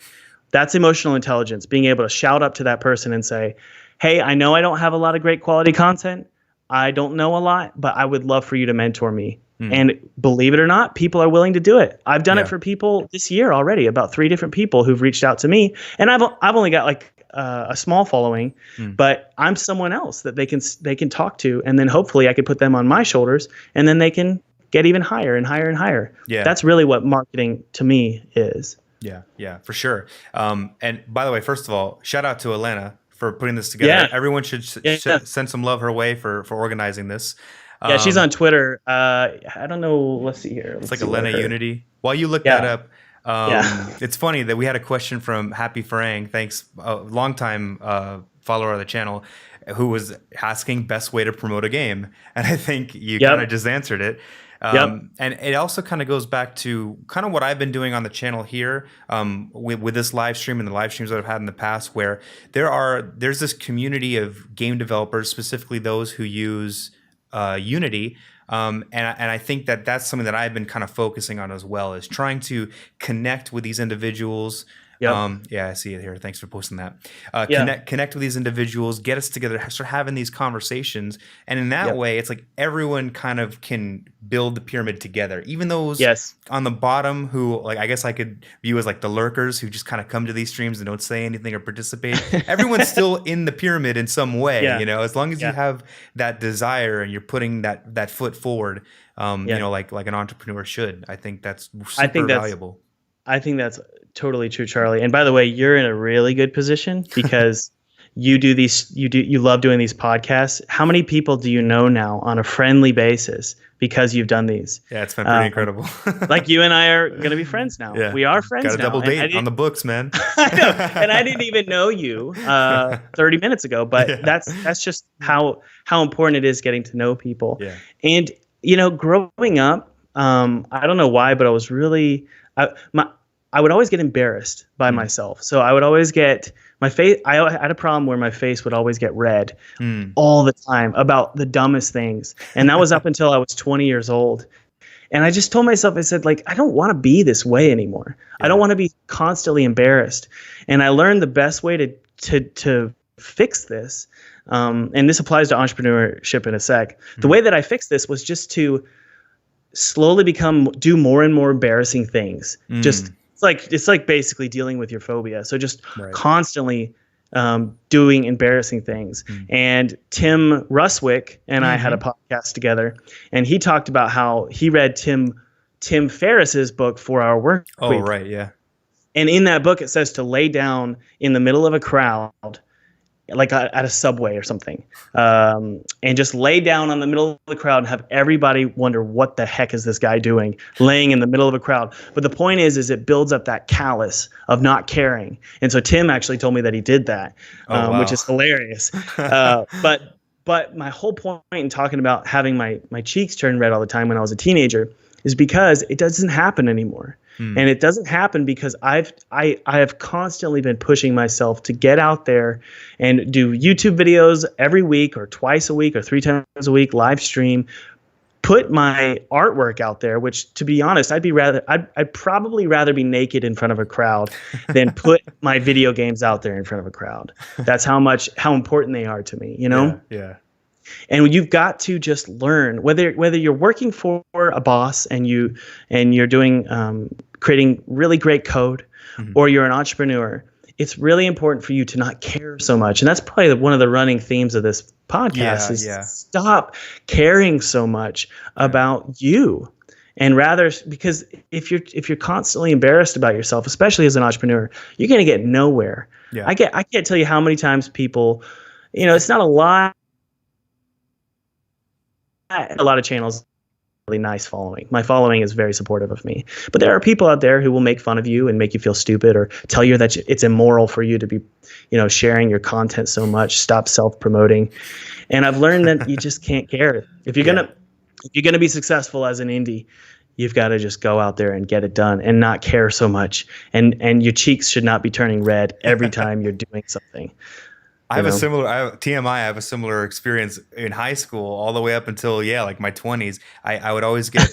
S2: That's emotional intelligence, being able to shout up to that person and say, hey, I know I don't have a lot of great quality content. I don't know a lot, but I would love for you to mentor me. And believe it or not, people are willing to do it. I've done it for people this year already, about 3 different people who've reached out to me. And I've only got like a small following, but I'm someone else that they can talk to. And then hopefully I could put them on my shoulders, and then they can get even higher and higher and higher. Yeah. That's really what marketing to me is.
S1: Yeah, for sure. And by the way, first of all, shout out to Elena for putting this together. Yeah. Everyone should send some love her way for organizing this.
S2: Yeah, she's on Twitter. I don't know. Let's see here.
S1: It's like Elena Unity. While you look that up, it's funny that we had a question from Happy Farang, thanks, a longtime follower of the channel, who was asking best way to promote a game. And I think you kind of just answered it. And it also kind of goes back to kind of what I've been doing on the channel here with this live stream and the live streams that I've had in the past, where there's this community of game developers, specifically those who use Unity. And I think that's something that I've been kind of focusing on as well, is trying to connect with these individuals. I see it here. Thanks for posting that. Connect with these individuals, get us together, start having these conversations. And in that way, it's like everyone kind of can build the pyramid together. Even those on the bottom who, like, I guess I could view as like the lurkers who just kind of come to these streams and don't say anything or participate. Everyone's still in the pyramid in some way, you know, as long as you have that desire and you're putting that foot forward. like an entrepreneur should. I think that's super valuable.
S2: I think that's totally true, Charlie. And by the way, you're in a really good position because you love doing these podcasts. How many people do you know now on a friendly basis because you've done these?
S1: Yeah, it's been pretty incredible.
S2: Like you and I are going to be friends now. Yeah. We are friends now.
S1: Got a double date on the books, man.
S2: I know. And I didn't even know you 30 minutes ago, but that's just how important it is getting to know people. Yeah. And growing up, I don't know why, but I was really I would always get embarrassed by myself. So I would always get my face. I had a problem where my face would always get red all the time about the dumbest things. And that was up until I was 20 years old. And I just told myself, I said, like, I don't want to be this way anymore. Yeah. I don't want to be constantly embarrassed. And I learned the best way to fix this. And this applies to entrepreneurship in a sec. The way that I fixed this was just to slowly do more and more embarrassing things. It's like basically dealing with your phobia. So just constantly doing embarrassing things. And Tim Ruswick and I had a podcast together, and he talked about how he read Tim Ferriss's book 4 Hour Work Week.
S1: Oh, right, yeah.
S2: And in that book, it says to lay down in the middle of a crowd, like at a subway or something, and just lay down on the middle of the crowd and have everybody wonder, what the heck is this guy doing laying in the middle of a crowd? But the point is it builds up that callus of not caring. And so Tim actually told me that he did that, which is hilarious. But my whole point in talking about having my cheeks turn red all the time when I was a teenager is because it doesn't happen anymore. And it doesn't happen because I have constantly been pushing myself to get out there and do YouTube videos every week or twice a week or 3 times a week, live stream, put my artwork out there, which, to be honest, I'd probably rather be naked in front of a crowd than put my video games out there in front of a crowd. That's how important they are to me,
S1: Yeah.
S2: And you've got to just learn whether you're working for a boss and you're doing creating really great code, or you're an entrepreneur. It's really important for you to not care so much, and that's probably one of the running themes of this podcast. Stop caring so much about you, and rather, because if you're constantly embarrassed about yourself, especially as an entrepreneur, you're going to get nowhere. I can't tell you how many times people, it's not a lot. A lot of channels, really nice following. My following is very supportive of me. But there are people out there who will make fun of you and make you feel stupid, or tell you that it's immoral for you to be, sharing your content so much. Stop self-promoting. And I've learned that you just can't care. If you're gonna be successful as an indie, you've got to just go out there and get it done and not care so much. And your cheeks should not be turning red every time you're doing something.
S1: I have a similar experience in high school all the way up until like my 20s. I would always get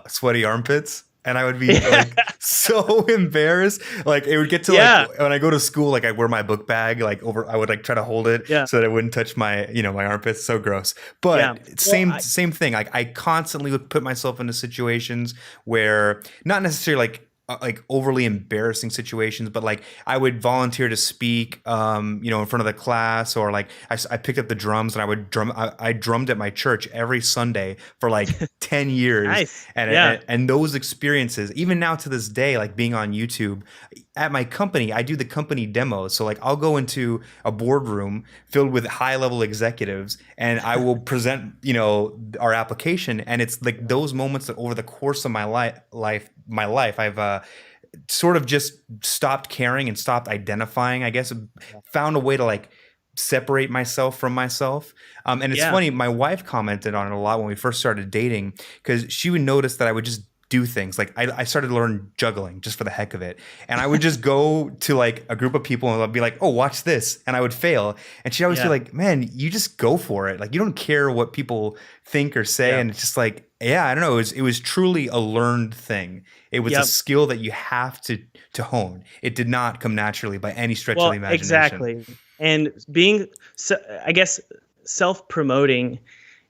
S1: sweaty armpits, and I would be like so embarrassed. Like it would get to like when I go to school, like I wear my book bag I would like try to hold it so that it wouldn't touch my my armpits. So gross. But same thing. Like I constantly would put myself into situations where not necessarily like overly embarrassing situations, but like I would volunteer to speak, in front of the class, or like I picked up the drums and I drummed at my church every Sunday for like 10 years.
S2: Nice.
S1: And those experiences, even now to this day, like being on YouTube at my company, I do the company demos. So like I'll go into a boardroom filled with high level executives and I will present, our application. And it's like those moments that over the course of my life, I've sort of just stopped caring and stopped identifying, I guess, found a way to like separate myself from myself. And it's funny, my wife commented on it a lot when we first started dating, because she would notice that I would just do things. Like I started to learn juggling just for the heck of it. And I would just go to like a group of people and I'd be like, oh, watch this. And I would fail. And she'd always be like, man, you just go for it. Like you don't care what people think or say. And it's just like, I don't know. It was truly a learned thing. It was a skill that you have to hone. It did not come naturally by any stretch of the imagination.
S2: Exactly. And being, I guess, self-promoting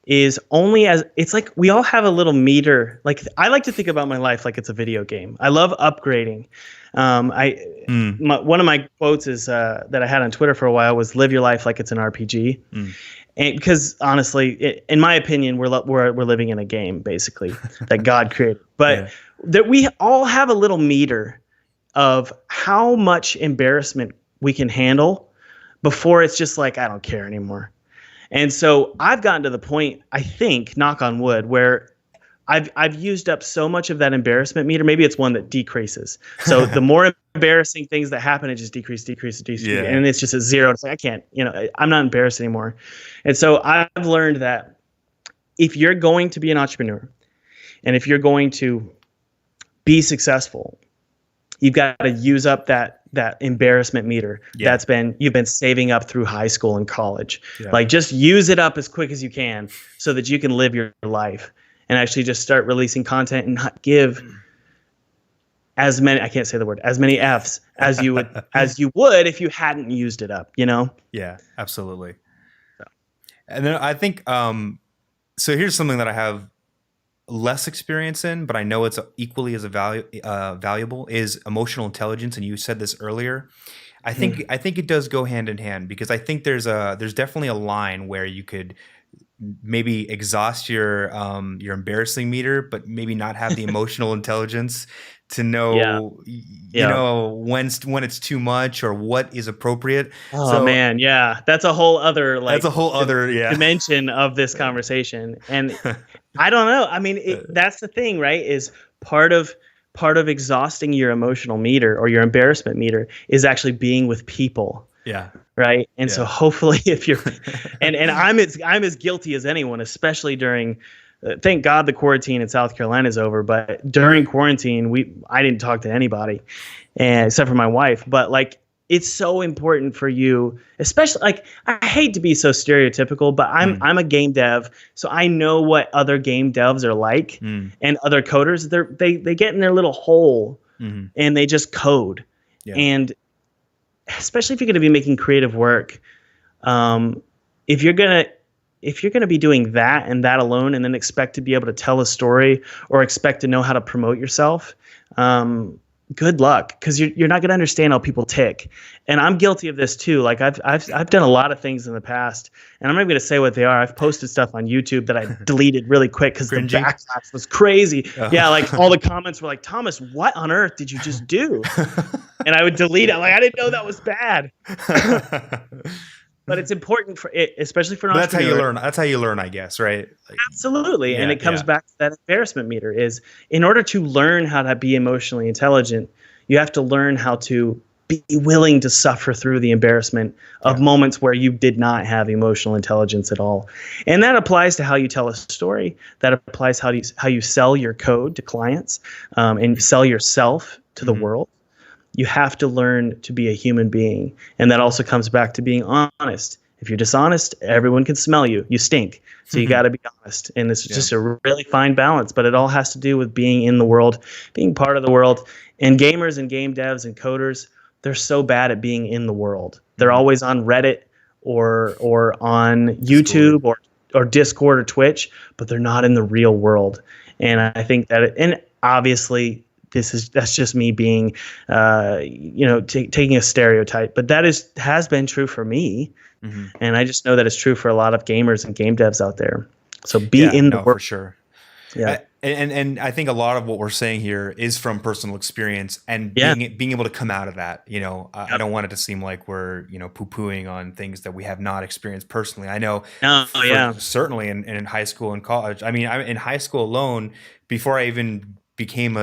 S2: is only as it's like we all have a little meter. Like I like to think about my life like it's a video game. I love upgrading. One of my quotes is that I had on Twitter for a while was "Live your life like it's an RPG," and because honestly, in my opinion, we're living in a game basically that God created. But that we all have a little meter of how much embarrassment we can handle before it's just like I don't care anymore. And so I've gotten to the point, I think, knock on wood, where I've used up so much of that embarrassment meter. Maybe it's one that decreases. So the more embarrassing things that happen, it just decreases. Yeah. And it's just a zero. It's like, I can't, I'm not embarrassed anymore. And so I've learned that if you're going to be an entrepreneur and if you're going to be successful, you've got to use up that embarrassment meter you've been saving up through high school and college. Yeah. Like just use it up as quick as you can so that you can live your life and actually just start releasing content and not give as many F's as you would if you hadn't used it up,
S1: Yeah, absolutely. So. And then I think so here's something that I have less experience in, but I know it's equally as valuable is emotional intelligence. And you said this earlier. I think it does go hand in hand, because I think there's definitely a line where you could maybe exhaust your embarrassing meter, but maybe not have the emotional intelligence to know when it's too much or what is appropriate.
S2: Man, that's a whole other
S1: dimension
S2: of this conversation. And I don't know. I mean, that's the thing, right? Is part of exhausting your emotional meter or your embarrassment meter is actually being with people.
S1: Yeah.
S2: Right. And so hopefully if you're and I'm as guilty as anyone, especially during thank God the quarantine in South Carolina is over. But during quarantine, I didn't talk to anybody except for my wife. But like, it's so important for you, especially like I hate to be so stereotypical, but I'm a game dev, so I know what other game devs are like and other coders. They get in their little hole and they just code. Yeah. And especially if you're going to be making creative work, if you're going to be doing that and that alone, and then expect to be able to tell a story or expect to know how to promote yourself, good luck, because you're not going to understand how people tick. And I'm guilty of this too. Like I've done a lot of things in the past, and I'm not going to say what they are. I've posted stuff on YouTube that I deleted really quick because the backlash was crazy. Yeah, like all the comments were like, "Thomas, what on earth did you just do?" And I would delete it. I'm like, I didn't know that was bad. But it's important for it, especially for an entrepreneur.
S1: That's how you learn, I guess, right? Like,
S2: absolutely. And it comes back to that embarrassment meter is in order to learn how to be emotionally intelligent, you have to learn how to be willing to suffer through the embarrassment of moments where you did not have emotional intelligence at all. And that applies to how you tell a story. That applies how you sell your code to clients and sell yourself to the world. You have to learn to be a human being. And that also comes back to being honest. If you're dishonest, everyone can smell you. You stink. So you got to be honest. And it's just a really fine balance. But it all has to do with being in the world, being part of the world. And gamers and game devs and coders, they're so bad at being in the world. They're always on Reddit or on YouTube or Discord or Twitch, but they're not in the real world. And I think that and obviously that's just me being, taking a stereotype, but that has been true for me. And I just know that it's true for a lot of gamers and game devs out there. So be in the world.
S1: For sure.
S2: Yeah.
S1: And I think a lot of what we're saying here is from personal experience and being able to come out of that. I don't want it to seem like we're, poo-pooing on things that we have not experienced personally. I know certainly in high school and college. I mean, in high school alone, before I even became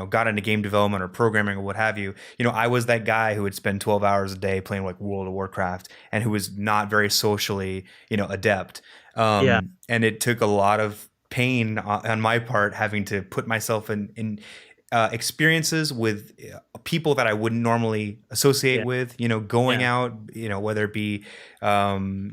S1: got into game development or programming or what have you, I was that guy who would spend 12 hours a day playing like World of Warcraft and who was not very socially, adept. And it took a lot of pain on my part having to put myself in experiences with people that I wouldn't normally associate with, going out, whether it be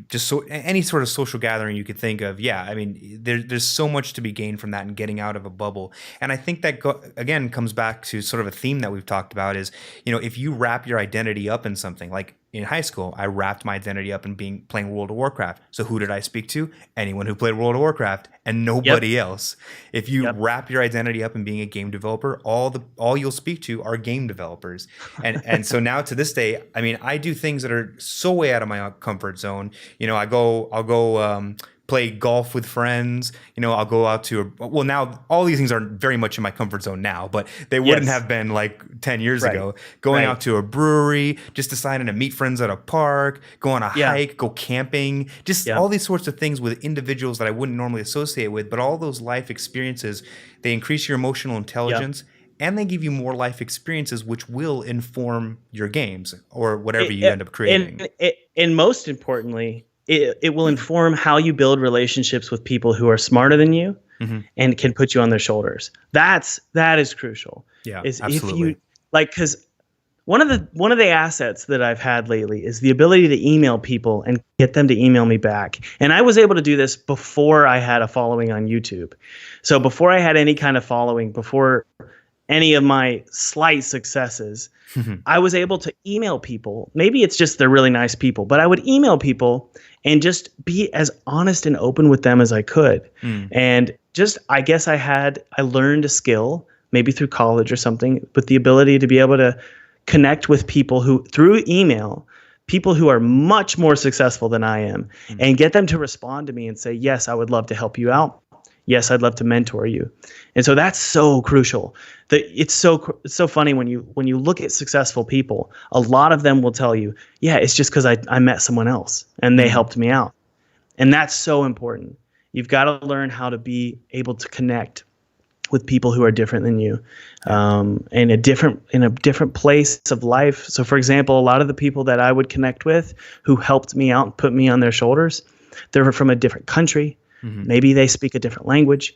S1: just any sort of social gathering you could think of. Yeah, I mean, there's so much to be gained from that and getting out of a bubble. And I think that, again, comes back to sort of a theme that we've talked about is, if you wrap your identity up in something, like in high school, I wrapped my identity up in playing World of Warcraft. So who did I speak to? Anyone who played World of Warcraft and nobody else. If you wrap your identity up in being a game developer, all you'll speak to are game developers. And so now to this day, I mean, I do things that are so way out of my comfort zone. You know, I'll go play golf with friends. You know, I'll go out to now all these things are very much in my comfort zone now, but they wouldn't have been like 10 years ago. Going out to a brewery, just deciding to meet friends at a park, go on a hike, go camping, just all these sorts of things with individuals that I wouldn't normally associate with. But all those life experiences, they increase your emotional intelligence. And they give you more life experiences, which will inform your games or whatever you end up creating.
S2: And most importantly, it will inform how you build relationships with people who are smarter than you and can put you on their shoulders. That is crucial.
S1: Yeah,
S2: If
S1: absolutely.
S2: you because one of the assets that I've had lately is the ability to email people and get them to email me back. And I was able to do this before I had a following on YouTube. So before I had any kind of following, before any of my slight successes, I was able to email people. Maybe it's just they're really nice people, but I would email people and just be as honest and open with them as I could. And just, I guess I learned a skill, maybe through college or something, with the ability to be able to connect with people who, through email, people who are much more successful than I am, and get them to respond to me and say, yes, I would love to help you out. Yes, I'd love to mentor you. And so that's so crucial. It's so funny when you look at successful people, a lot of them will tell you, yeah, it's just because I met someone else and they helped me out. And that's so important. You've got to learn how to be able to connect with people who are different than you, in a different place of life. So for example, a lot of the people that I would connect with who helped me out and put me on their shoulders, they're from a different country. Maybe they speak a different language.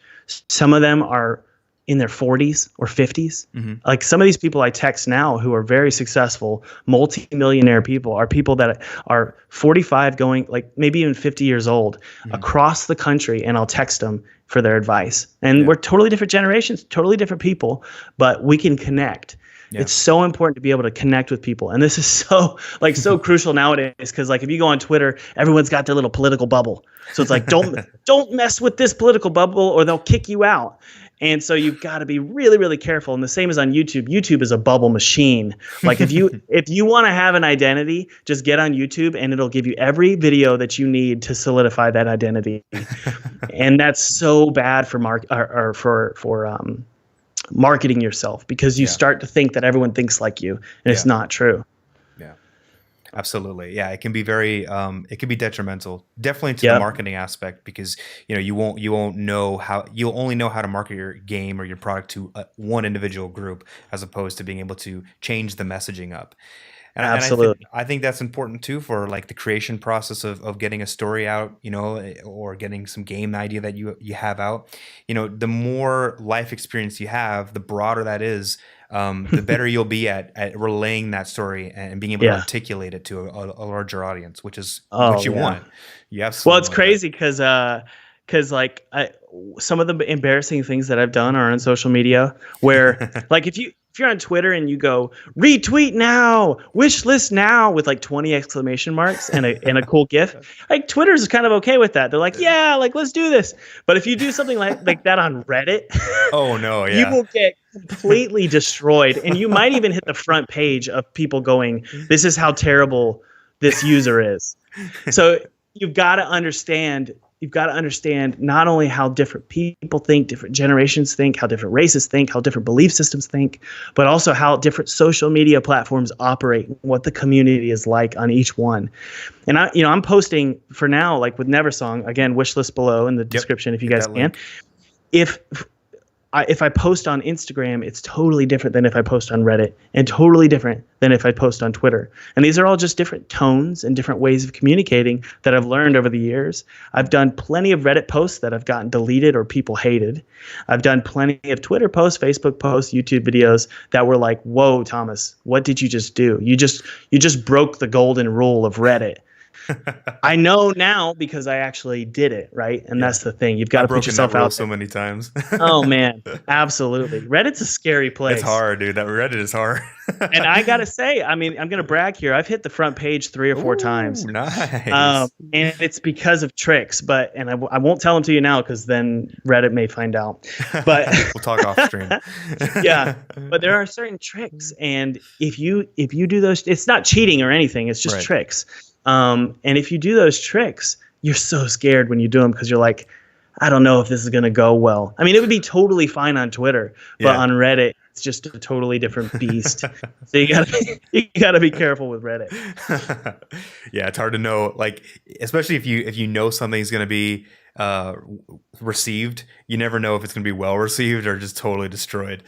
S2: Some of them are in their 40s or 50s. Like some of these people I text now who are very successful, multi-millionaire people are people that are 45 going like maybe even 50 years old across the country, and I'll text them for their advice. And we're totally different generations, totally different people, but we can connect. It's so important to be able to connect with people. And this is so crucial nowadays, because like if you go on Twitter, everyone's got their little political bubble. So it's like, don't mess with this political bubble or they'll kick you out. And so you've got to be really, really careful. And the same as on YouTube. YouTube is a bubble machine. Like if you want to have an identity, just get on YouTube and it'll give you every video that you need to solidify that identity. And that's so bad for marketing yourself, because you start to think that everyone thinks like you, and it's not true.
S1: Yeah, absolutely. Yeah, it can be very, it can be detrimental, definitely to the marketing aspect, because you'll only know how to market your game or your product to one individual group, as opposed to being able to change the messaging up. And
S2: Absolutely.
S1: I think that's important too for like the creation process of getting a story out, or getting some game idea that you have out. The more life experience you have, the broader that is, the better you'll be at relaying that story and being able to articulate it to a larger audience, which is what you want. You absolutely.
S2: Well, it's crazy because some of the embarrassing things that I've done are on social media, where like if you're on Twitter and you go retweet now, wish list now with like 20 exclamation marks and a cool GIF, like Twitter's kind of okay with that. They're like, yeah, like let's do this. But if you do something like that on Reddit,
S1: oh no,
S2: you will get completely destroyed. And you might even hit the front page of people going, this is how terrible this user is. So you've got to understand not only how different people think, different generations think, how different races think, how different belief systems think, but also how different social media platforms operate, what the community is like on each one. And I'm posting for now, like with Neversong, again, wish list below in the description if you guys can. If I post on Instagram, it's totally different than if I post on Reddit, and totally different than if I post on Twitter. And these are all just different tones and different ways of communicating that I've learned over the years. I've done plenty of Reddit posts that have gotten deleted or people hated. I've done plenty of Twitter posts, Facebook posts, YouTube videos that were like, whoa, Thomas, what did you just do? You just broke the golden rule of Reddit. I know now because I actually did it, right? And that's the thing. You've got to put yourself out
S1: so many times.
S2: Oh man, absolutely. Reddit's a scary place.
S1: It's hard, dude. That Reddit is hard.
S2: And I gotta say, I mean, I'm gonna brag here. I've hit the front page 3 or 4 times.
S1: Nice.
S2: And it's because of tricks, and I won't tell them to you now because then Reddit may find out. But
S1: we'll talk off stream.
S2: Yeah, but there are certain tricks, and if you do those, it's not cheating or anything. It's just tricks. And if you do those tricks, you're so scared when you do them because you're like, I don't know if this is going to go well. I mean, it would be totally fine on Twitter, but on Reddit, it's just a totally different beast. So you gotta be careful with Reddit.
S1: Yeah, it's hard to know, like, especially if you know something's going to be received, you never know if it's going to be well received or just totally destroyed.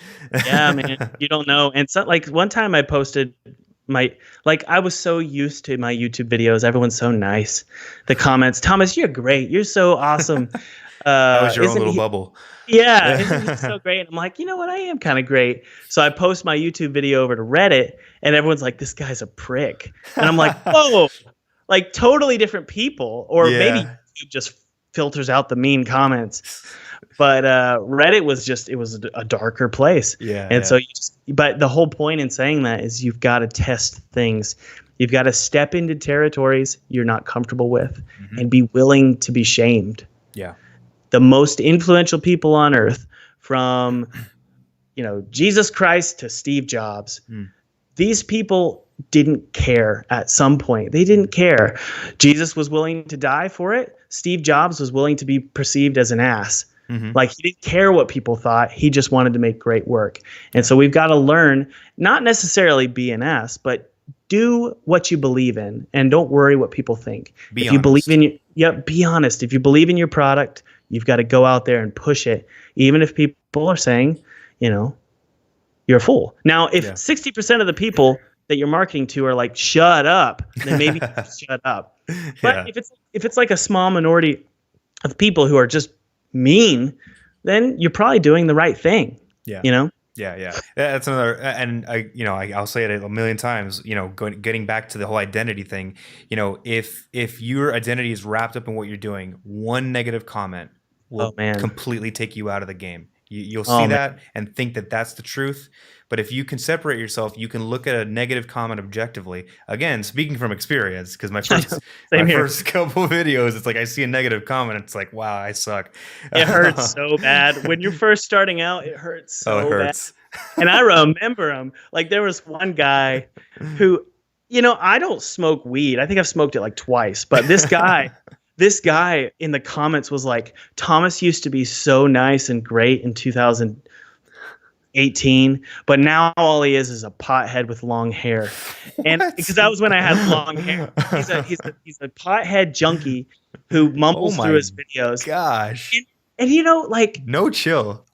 S2: Yeah, man, you don't know. And so, like, one time I posted I was so used to my YouTube videos. Everyone's so nice. The comments, Thomas, you're great. You're so awesome.
S1: That was your own little bubble.
S2: Yeah, isn't he so great? And I'm like, you know what? I am kind of great. So I post my YouTube video over to Reddit, and everyone's like, this guy's a prick. And I'm like, whoa, like totally different people. Or maybe YouTube just filters out the mean comments. But Reddit was a darker place.
S1: Yeah.
S2: And so but the whole point in saying that is you've got to test things. You've got to step into territories you're not comfortable with and be willing to be shamed.
S1: Yeah.
S2: The most influential people on earth, from Jesus Christ to Steve Jobs, these people didn't care at some point. They didn't care. Jesus was willing to die for it. Steve Jobs was willing to be perceived as an ass. Like, he didn't care what people thought. He just wanted to make great work. And so we've got to learn, not necessarily be an ass, but do what you believe in and don't worry what people think. If you believe in be honest. If you believe in your product, you've got to go out there and push it, even if people are saying, you're a fool. Now, if 60% of the people that you're marketing to are like, shut up, then maybe shut up. But if it's like a small minority of people who are just mean, then you're probably doing the right thing.
S1: Yeah. That's another, and I'll say it a million times, getting back to the whole identity thing, if your identity is wrapped up in what you're doing, one negative comment will completely take you out of the game. You'll see that and think that that's the truth. But if you can separate yourself, you can look at a negative comment objectively. Again, speaking from experience, because my first couple of videos, it's like I see a negative comment, it's like, wow, I suck.
S2: It hurts so bad. When you're first starting out, it hurts so
S1: it hurts.
S2: bad. And I remember him. Like, there was one guy who, I don't smoke weed. I think I've smoked it like twice. But this guy... This guy in the comments was like, Thomas used to be so nice and great in 2018, but now all he is a pothead with long hair. And because that was when I had long hair. He's a pothead junkie who mumbles through his videos.
S1: Gosh.
S2: And
S1: no chill.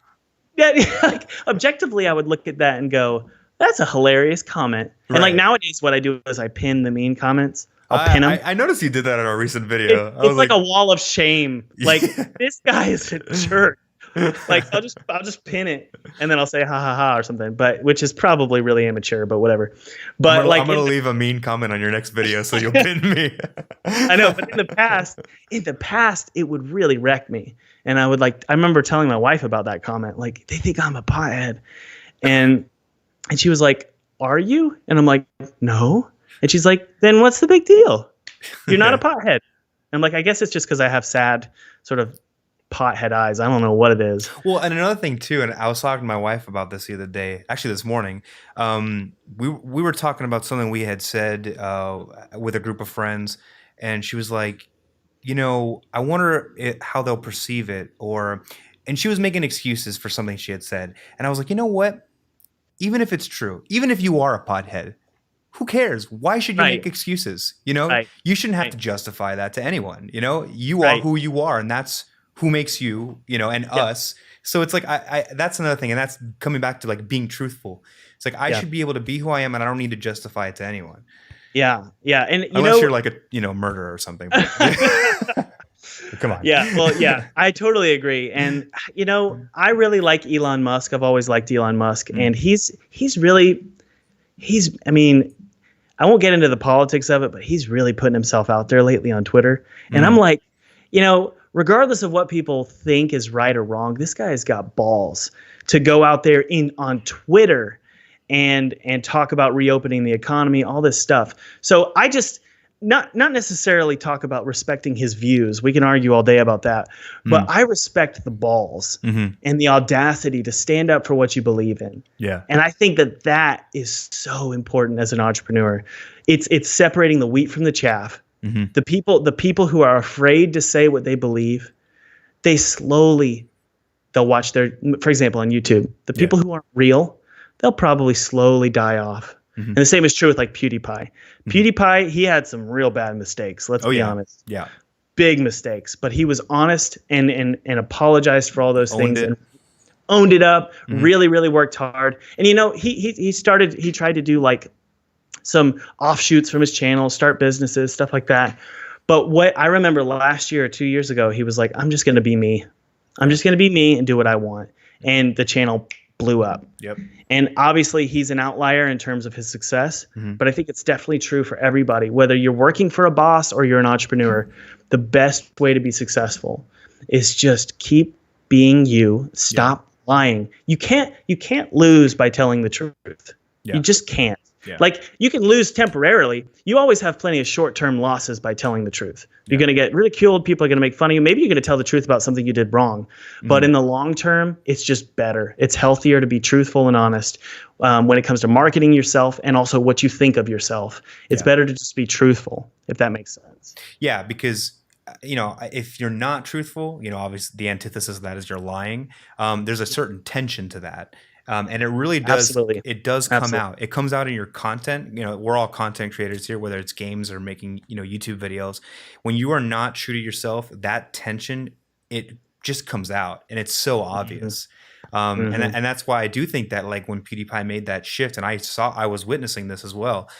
S2: Yeah, like, objectively, I would look at that and go, that's a hilarious comment. Right. And like nowadays, what I do is I pin the mean comments. I'll pin him.
S1: I noticed you did that in our recent video.
S2: It's like a wall of shame. Like, this guy is a jerk. Like, I'll just pin it and then I'll say ha ha ha or something. But which is probably really immature, but whatever. But
S1: I'm gonna leave a mean comment on your next video so you'll pin me.
S2: I know, but in the past, it would really wreck me. And I remember telling my wife about that comment. Like, they think I'm a pothead, and she was like, "Are you?" And I'm like, "No." And she's like, then what's the big deal? You're not a pothead. I'm like, I guess it's just because I have sad sort of pothead eyes. I don't know what it is.
S1: Well, and another thing too, and I was talking to my wife about this the other day, actually this morning. We were talking about something we had said with a group of friends, and she was like, I wonder how they'll perceive it, and she was making excuses for something she had said. And I was like, you know what? Even if it's true, even if you are a pothead, who cares? Why should you make excuses? You shouldn't have to justify that to anyone. You are who you are, and that's who makes you, and us. So it's like, I that's another thing. And that's coming back to like being truthful. It's like, I should be able to be who I am, and I don't need to justify it to anyone.
S2: Yeah. Yeah. And
S1: unless you're like a murderer or something. Come on.
S2: Yeah. Well, yeah, I totally agree. And, I really like Elon Musk. I've always liked Elon Musk, and I won't get into the politics of it, but he's really putting himself out there lately on Twitter. And I'm like, regardless of what people think is right or wrong, this guy has got balls to go out there on Twitter and talk about reopening the economy, all this stuff. So I just not necessarily talk about respecting his views. We can argue all day about that, but I respect the balls and the audacity to stand up for what you believe in.
S1: Yeah.
S2: And I think that is so important as an entrepreneur. It's separating the wheat from the chaff. The people who are afraid to say what they believe, they'll watch for example, on YouTube, the people who aren't real, they'll probably slowly die off. And the same is true with like PewDiePie. PewDiePie, he had some real bad mistakes. Let's be honest.
S1: Yeah.
S2: Big mistakes, but he was honest and apologized for all those things and owned it up, really, really worked hard. And he tried to do like some offshoots from his channel, start businesses, stuff like that. But what I remember last year or 2 years ago, he was like, I'm just going to be me. I'm just going to be me and do what I want. And the channel blew up.
S1: Yep.
S2: And obviously he's an outlier in terms of his success, but I think it's definitely true for everybody. Whether you're working for a boss or you're an entrepreneur, the best way to be successful is just keep being you. Stop lying. You can't lose by telling the truth. You just can't.
S1: Yeah.
S2: Like, you can lose temporarily. You always have plenty of short-term losses by telling the truth. You're going to get ridiculed. People are going to make fun of you. Maybe you're going to tell the truth about something you did wrong. But in the long term, it's just better. It's healthier to be truthful and honest when it comes to marketing yourself and also what you think of yourself. It's better to just be truthful, if that makes sense.
S1: Yeah, because if you're not truthful, obviously the antithesis of that is you're lying. There's a certain tension to that. And it really does.
S2: Absolutely.
S1: It does come out. It comes out in your content. We're all content creators here, whether it's games or making, YouTube videos. When you are not true to yourself, that tension, it just comes out, and it's so obvious. And that's why I do think that, like, when PewDiePie made that shift, and I was witnessing this as well,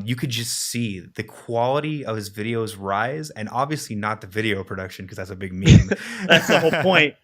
S1: you could just see the quality of his videos rise, and obviously not the video production, because that's a big meme.
S2: That's the whole point.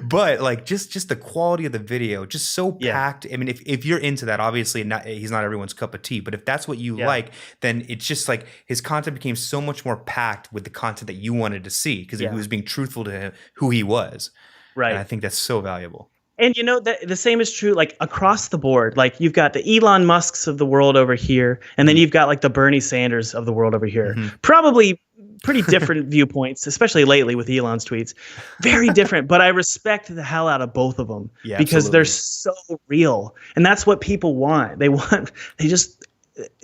S1: But like just the quality of the video, just so packed. I mean, if you're into that, obviously he's not everyone's cup of tea, but if that's what you like, then it's just like his content became so much more packed with the content that you wanted to see, because he was being truthful to who he was. Right. And I think that's so valuable.
S2: And the same is true like across the board. Like, you've got the Elon Musks of the world over here, and then you've got like the Bernie Sanders of the world over here. Probably pretty different viewpoints, especially lately with Elon's tweets. Very different, but I respect the hell out of both of them because they're so real. And that's what people want.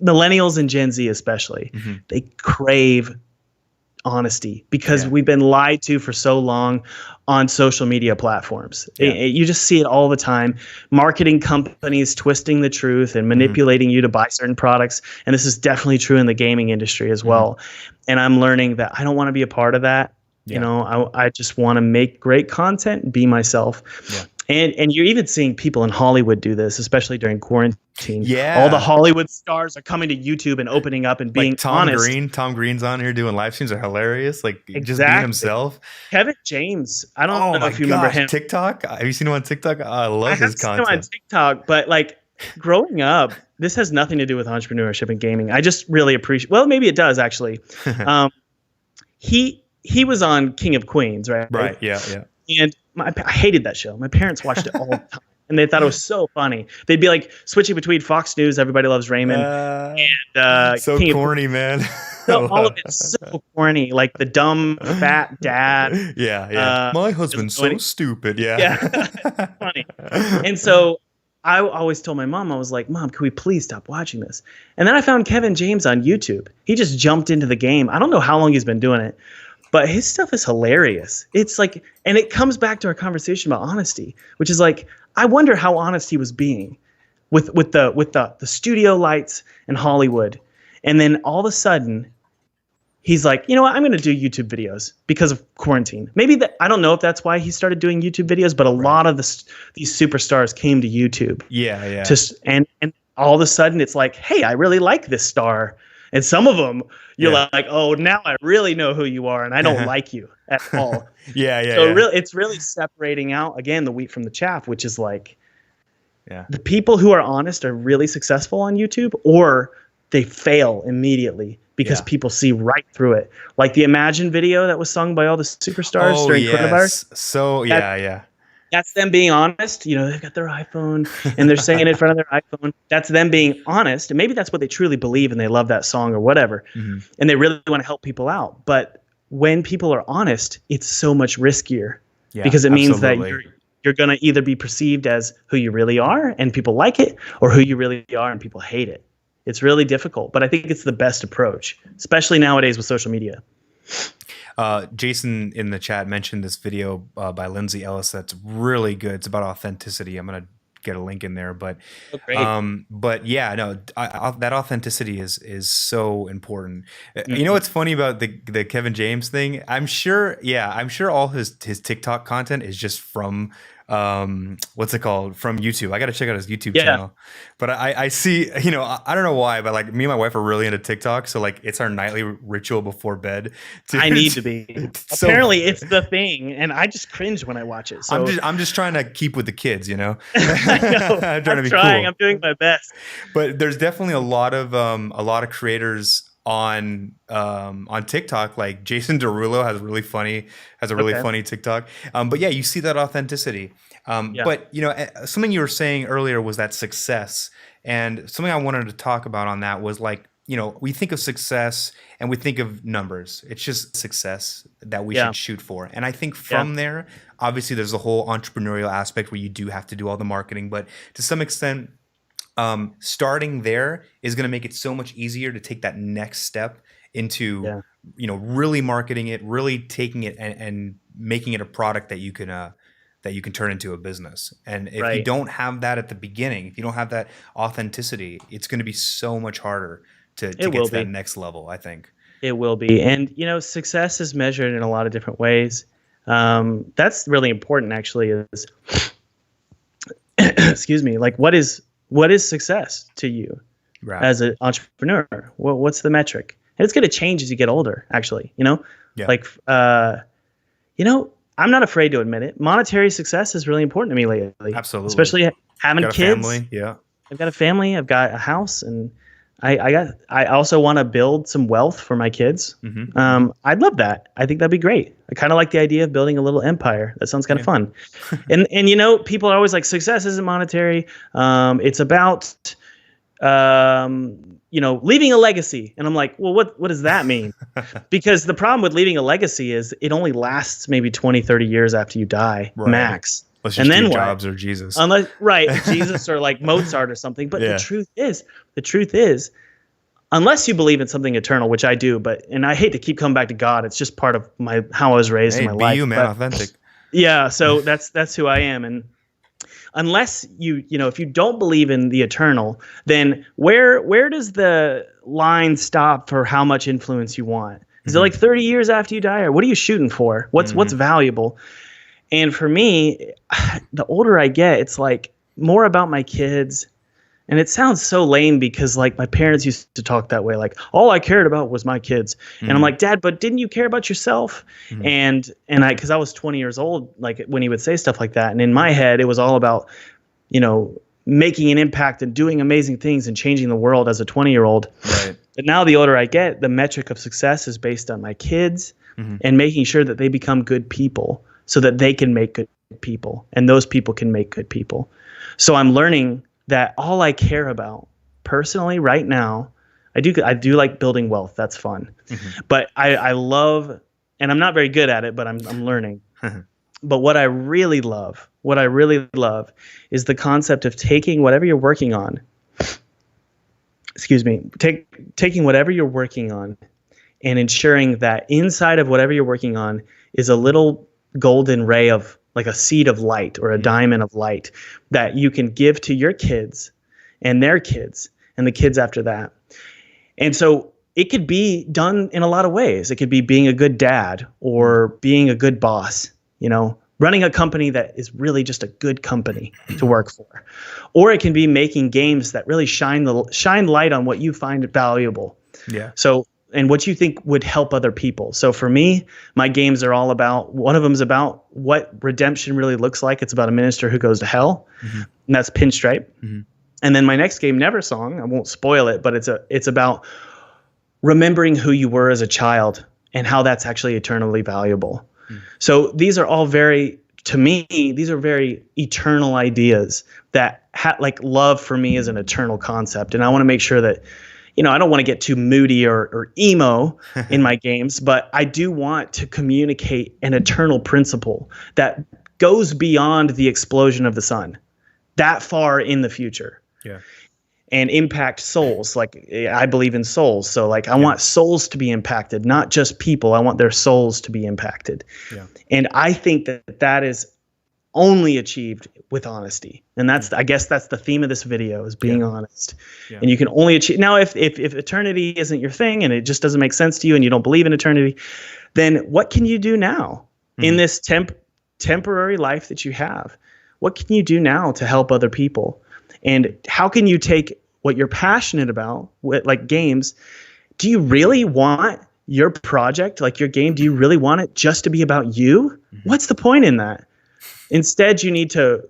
S2: Millennials and Gen Z especially, they crave honesty because we've been lied to for so long on social media platforms. You just see it all the time. Marketing companies twisting the truth and manipulating you to buy certain products. And this is definitely true in the gaming industry as well. And I'm learning that I don't want to be a part of that. I just want to make great content and be myself. And you're even seeing people in Hollywood do this, especially during quarantine. All the Hollywood stars are coming to YouTube and opening up and being
S1: like Tom
S2: honest.
S1: Tom Green's on here doing live streams are hilarious. Like just being himself.
S2: Kevin James. I don't know if you remember him.
S1: TikTok. Have you seen him on TikTok? Oh, I love his content.
S2: I've seen him on TikTok, but like growing up, this has nothing to do with entrepreneurship and gaming. I just really appreciate. Well, maybe it does actually. He was on King of Queens, right?
S1: Right. Yeah.
S2: And I hated that show. My parents watched it all the time, and they thought it was so funny. They'd be like switching between Fox News, Everybody Loves Raymond, and
S1: so
S2: King
S1: corny, man.
S2: So all of it's so corny, like the dumb fat dad.
S1: My husband's so stupid.
S2: Funny. And so I always told my mom, I was like, Mom, can we please stop watching this? And then I found Kevin James on YouTube. He just jumped into the game. I don't know how long he's been doing it, but his stuff is hilarious. It's like, and it comes back to our conversation about honesty, which is like, I wonder how honest he was being with the studio lights in Hollywood. And then all of a sudden he's like, you know what? I'm going to do YouTube videos because of quarantine. Maybe I don't know if that's why he started doing YouTube videos, but a lot of these superstars came to YouTube. And all of a sudden it's like, hey, I really like this star. And some of them, you're like, oh, now I really know who you are, and I don't like you at all. It's really separating out, again, the wheat from the chaff, which is like the people who are honest are really successful on YouTube, or they fail immediately because people see right through it. Like the Imagine video that was sung by all the superstars during coronavirus.
S1: So
S2: That's them being honest. You know, they've got their iPhone and they're singing in front of their iPhone. That's them being honest. And maybe that's what they truly believe and they love that song or whatever. And they really want to help people out. But when people are honest, it's so much riskier because it means that you're going to either be perceived as who you really are and people like it, or who you really are and people hate it. It's really difficult, but I think it's the best approach, especially nowadays with social media.
S1: Jason in the chat mentioned this video by Lindsay Ellis that's really good. It's about authenticity. I'm gonna get a link in there, but yeah, no, that authenticity is so important. You know what's funny about the Kevin James thing? I'm sure all his TikTok content is just from what's it called, from YouTube. I got to check out his YouTube channel. But I see, you know, I don't know why, but like me and my wife are really into TikTok, so like it's our nightly ritual before bed.
S2: I need to be. Apparently it's the thing, and I just cringe when I watch it. So
S1: I'm just trying to keep with the kids, you know.
S2: I know. I'm trying to be cool. I'm doing my best.
S1: But there's definitely a lot of creators on TikTok. Like Jason Derulo has a really funny TikTok. But yeah, you see that authenticity. But you know, something you were saying earlier was that success, and something I wanted to talk about on that was like, you know, we think of success and we think of numbers. It's just success that we should shoot for. And I think from there, obviously there's a whole entrepreneurial aspect where you do have to do all the marketing, but to some extent, starting there is going to make it so much easier to take that next step into, you know, really marketing it, really taking it and making it a product that you can turn into a business. And if you don't have that at the beginning, if you don't have that authenticity, it's going to be so much harder to get to that next level, I think.
S2: It will be. And, you know, success is measured in a lot of different ways. That's really important, actually, is, excuse me, like what is success to you as an entrepreneur? What's the metric? And it's going to change as you get older, actually, you know, like, you know, I'm not afraid to admit it. Monetary success is really important to me lately.
S1: Absolutely.
S2: Especially having kids.
S1: Family. Yeah.
S2: I've got a family. I've got a house, and I also want to build some wealth for my kids. I'd love that. I think that'd be great. I kind of like the idea of building a little empire. That sounds kind of fun. and you know, people are always like, success isn't monetary. It's about you know, leaving a legacy. And I'm like, well, what does that mean? Because the problem with leaving a legacy is it only lasts maybe 20, 30 years after you die, max.
S1: Unless you Steve Jobs or Jesus.
S2: Jesus or like Mozart or something. But the truth is, unless you believe in something eternal, which I do, and I hate to keep coming back to God. It's just part of how I was raised in my life.
S1: You, man, authentic.
S2: Yeah, so that's who I am. And unless you know, if you don't believe in the eternal, then where does the line stop for how much influence you want? Is it like 30 years after you die, or what are you shooting for? What's valuable? And for me, the older I get, it's like more about my kids. And it sounds so lame because like my parents used to talk that way. Like all I cared about was my kids. And I'm like, Dad, but didn't you care about yourself? And because I was 20 years old, like when he would say stuff like that. And in my head, it was all about, you know, making an impact and doing amazing things and changing the world as a 20-year-old. Right. But now the older I get, the metric of success is based on my kids and making sure that they become good people, so that they can make good people and those people can make good people. So I'm learning that all I care about personally right now, I do like building wealth. That's fun. But I love, and I'm not very good at it, but I'm learning. But what I really love is the concept of taking whatever you're working on. Taking whatever you're working on and ensuring that inside of whatever you're working on is a little golden ray of like a seed of light or a diamond of light that you can give to your kids and their kids and the kids after that. And so it could be done in a lot of ways. It could be being a good dad or being a good boss, you know, running a company that is really just a good company to work for. Or it can be making games that really shine light on what you find valuable. Yeah. So, and what you think would help other people. So for me, my games are all about, one of them is about what redemption really looks like. It's about a minister who goes to hell, and that's Pinstripe. And then my next game, Never Song, I won't spoil it, but it's about remembering who you were as a child and how that's actually eternally valuable. So these are all to me, these are very eternal ideas that like love for me is an eternal concept. And I want to make sure that, I don't want to get too moody or emo in my games, but I do want to communicate an eternal principle that goes beyond the explosion of the sun, that far in the future.
S1: Yeah.
S2: And impact souls. Like, I believe in souls. So like, I want souls to be impacted, not just people. I want their souls to be impacted. Yeah. And I think that is only achieved with honesty. And I guess that's the theme of this video, is being honest. Yeah. And you can only achieve. Now, if eternity isn't your thing and it just doesn't make sense to you and you don't believe in eternity, then what can you do now in this temporary life that you have? What can you do now to help other people? And how can you take what you're passionate about, like games? Do you really want your project, like your game, do you really want it just to be about you? What's the point in that? Instead, you need to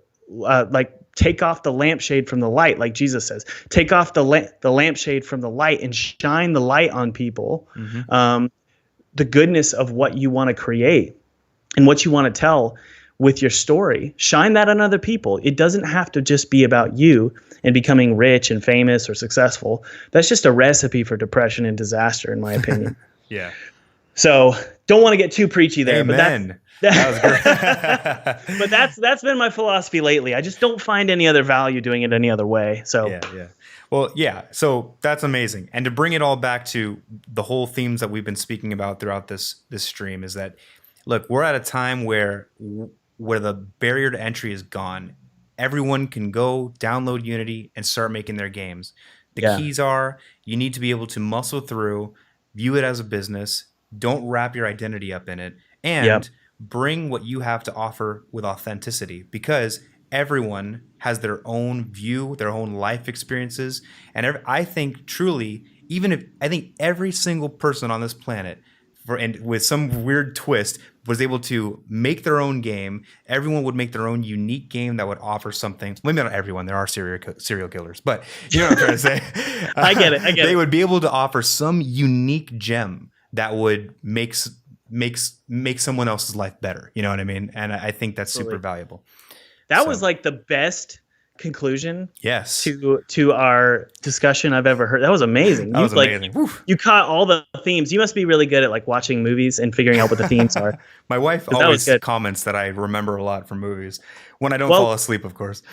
S2: take off the lampshade from the light, like Jesus says. Take off the lampshade from the light and shine the light on people. The goodness of what you want to create and what you want to tell with your story. Shine that on other people. It doesn't have to just be about you and becoming rich and famous or successful. That's just a recipe for depression and disaster, in my opinion.
S1: Yeah.
S2: So don't want to get too preachy there.
S1: Amen. That was great.
S2: But that's been my philosophy lately. I just don't find any other value doing it any other way. So
S1: yeah. Well, yeah. So that's amazing. And to bring it all back to the whole themes that we've been speaking about throughout this stream is that, look, we're at a time where the barrier to entry is gone. Everyone can go download Unity and start making their games. The keys are, you need to be able to muscle through, view it as a business, don't wrap your identity up in it, and bring what you have to offer with authenticity, because everyone has their own view, their own life experiences. And I think truly, I think every single person on this planet, and with some weird twist, was able to make their own game. Everyone would make their own unique game that would offer something. Maybe not everyone. There are serial killers, but you know what I'm trying to say.
S2: I get it.
S1: They would be able to offer some unique gem that would make someone else's life better. You know what I mean? And I think that's super valuable.
S2: That was like the best conclusion
S1: yes
S2: to our discussion I've ever heard. That was amazing.
S1: That was amazing.
S2: You caught all the themes. You must be really good at like watching movies and figuring out what the themes are.
S1: My wife always comments that I remember a lot from movies when I don't fall asleep, of course.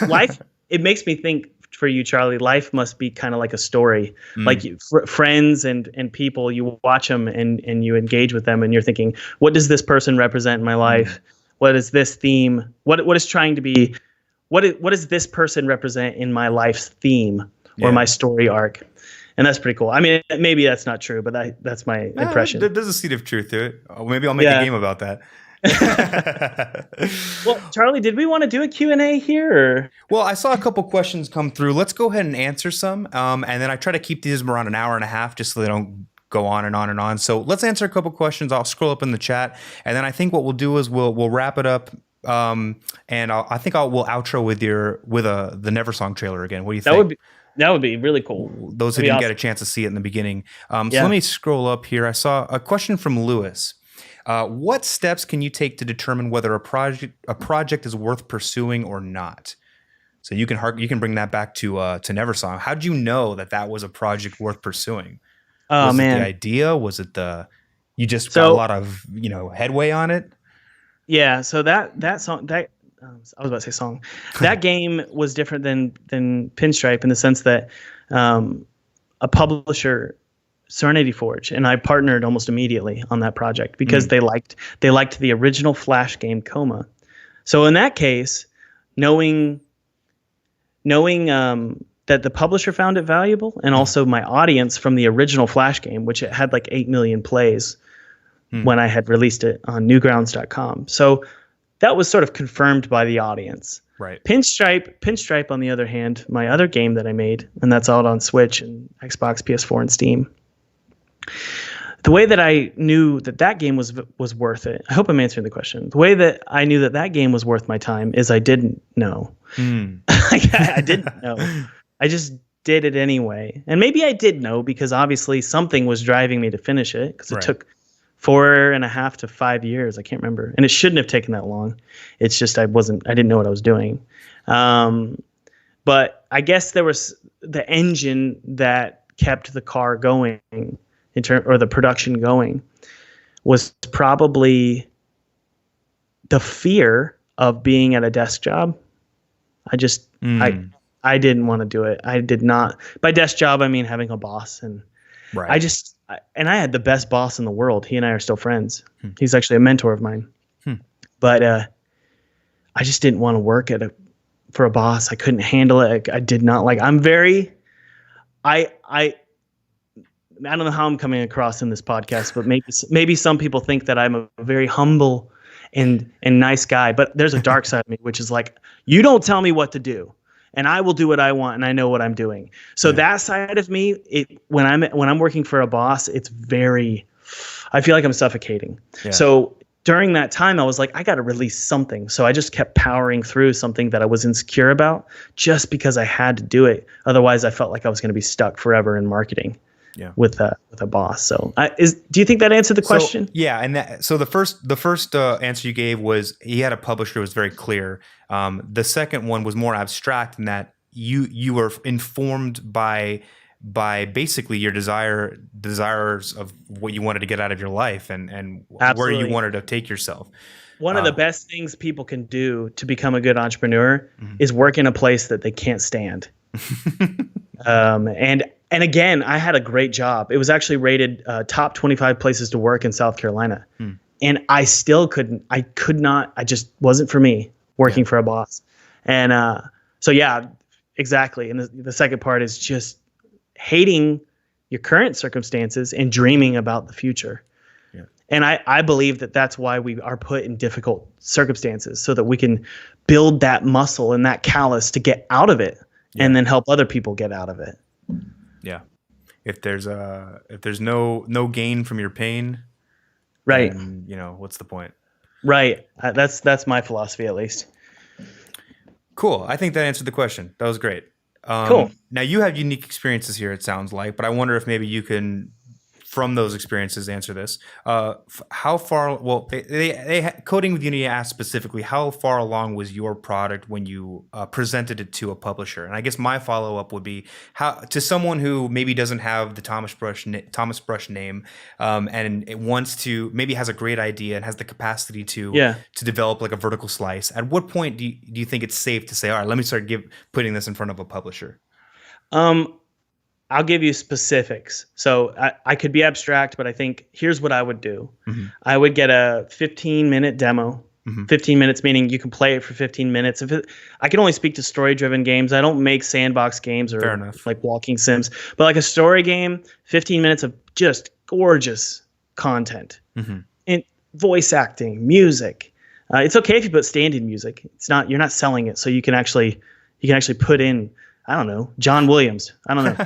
S2: Life, it makes me think for you, Charlie, life must be kind of like a story. Like friends and people, you watch them and you engage with them and you're thinking, what does this person represent in my life? What is this theme? What is trying to be, what does this person represent in my life's theme or my story arc? And that's pretty cool. I mean, maybe that's not true, but that's my impression.
S1: There's a seed of truth to it. Maybe I'll make a game about that.
S2: Well, Charlie, did we want to do a Q&A here? Or?
S1: Well, I saw a couple questions come through. Let's go ahead and answer some. And then I try to keep these around an hour and a half just so they don't go on and on and on. So let's answer a couple questions. I'll scroll up in the chat. And then I think what we'll do is we'll wrap it up. And I think we'll outro with the Never Song trailer again. What do you think?
S2: That would be really cool.
S1: Those who didn't get a chance to see it in the beginning. So let me scroll up here. I saw a question from Lewis. What steps can you take to determine whether a project is worth pursuing or not? So you can bring that back to Neversong. How did you know that was a project worth pursuing? Was it the idea? Was it you just got a lot of headway on it? Yeah.
S2: So that song I was about to say song. That game was different than Pinstripe in the sense that a publisher, Serenity Forge, and I partnered almost immediately on that project because they liked the original Flash game Coma. So in that case, knowing that the publisher found it valuable, and also my audience from the original Flash game, which it had like 8 million plays when I had released it on Newgrounds.com. So that was sort of confirmed by the audience.
S1: Right.
S2: Pinstripe, on the other hand, my other game that I made, and that's out on Switch and Xbox, PS4, and Steam. the way that I knew that game was worth it. I hope I'm answering the question. The way that I knew that game was worth my time is I didn't know. I didn't know. I just did it anyway. And maybe I did know because obviously something was driving me to finish it, because it took 4.5 to 5 years. I can't remember. And it shouldn't have taken that long. It's just I didn't know what I was doing. But I guess there was the engine that kept the car going or the production going was probably the fear of being at a desk job. I just, I didn't want to do it. I did not. By desk job, I mean having a boss. And I had the best boss in the world. He and I are still friends. He's actually a mentor of mine. But I just didn't want to work for a boss. I couldn't handle it. I did not like. I'm very. I don't know how I'm coming across in this podcast, but maybe some people think that I'm a very humble and nice guy. But there's a dark side of me, which is like, you don't tell me what to do, and I will do what I want, and I know what I'm doing. So that side of me, when I'm working for a boss, it's very. I feel like I'm suffocating. Yeah. So during that time, I was like, I got to release something. So I just kept powering through something that I was insecure about, just because I had to do it. Otherwise, I felt like I was going to be stuck forever in marketing. Yeah. With a boss. So do you think that answered the question?
S1: So the first answer you gave was he had a publisher who was very clear. The second one was more abstract in that you were informed by basically your desires of what you wanted to get out of your life and where you wanted to take yourself.
S2: One of the best things people can do to become a good entrepreneur is work in a place that they can't stand. And again, I had a great job. It was actually rated top 25 places to work in South Carolina. And I still I could not, I just wasn't for me working for a boss. And so, yeah, exactly. And the second part is just hating your current circumstances and dreaming about the future. Yeah. And I believe that that's why we are put in difficult circumstances, so that we can build that muscle and that callus to get out of it and then help other people get out of it.
S1: Yeah. If there's no gain from your pain,
S2: right?
S1: Then, what's the point?
S2: Right. That's my philosophy, at least.
S1: Cool. I think that answered the question. That was great.
S2: Cool.
S1: Now you have unique experiences here, it sounds like, but I wonder if maybe you can, from those experiences, answer this. How far? Well, Coding with Unity asked specifically, how far along was your product when you presented it to a publisher? And I guess my follow up would be, how to someone who maybe doesn't have the Thomas Brush name, and it wants to, maybe has a great idea and has the capacity to develop like a vertical slice. At what point do you think it's safe to say, all right, let me start putting this in front of a publisher?
S2: I'll give you specifics. So I could be abstract, but I think here's what I would do. I would get a 15-minute demo. 15 minutes meaning you can play it for 15 minutes. I can only speak to story-driven games. I don't make sandbox games or like walking sims. But like a story game, 15 minutes of just gorgeous content. And voice acting, music. It's okay if you put stand-in music. You're not selling it, so you can actually put in, I don't know, John Williams. I don't know.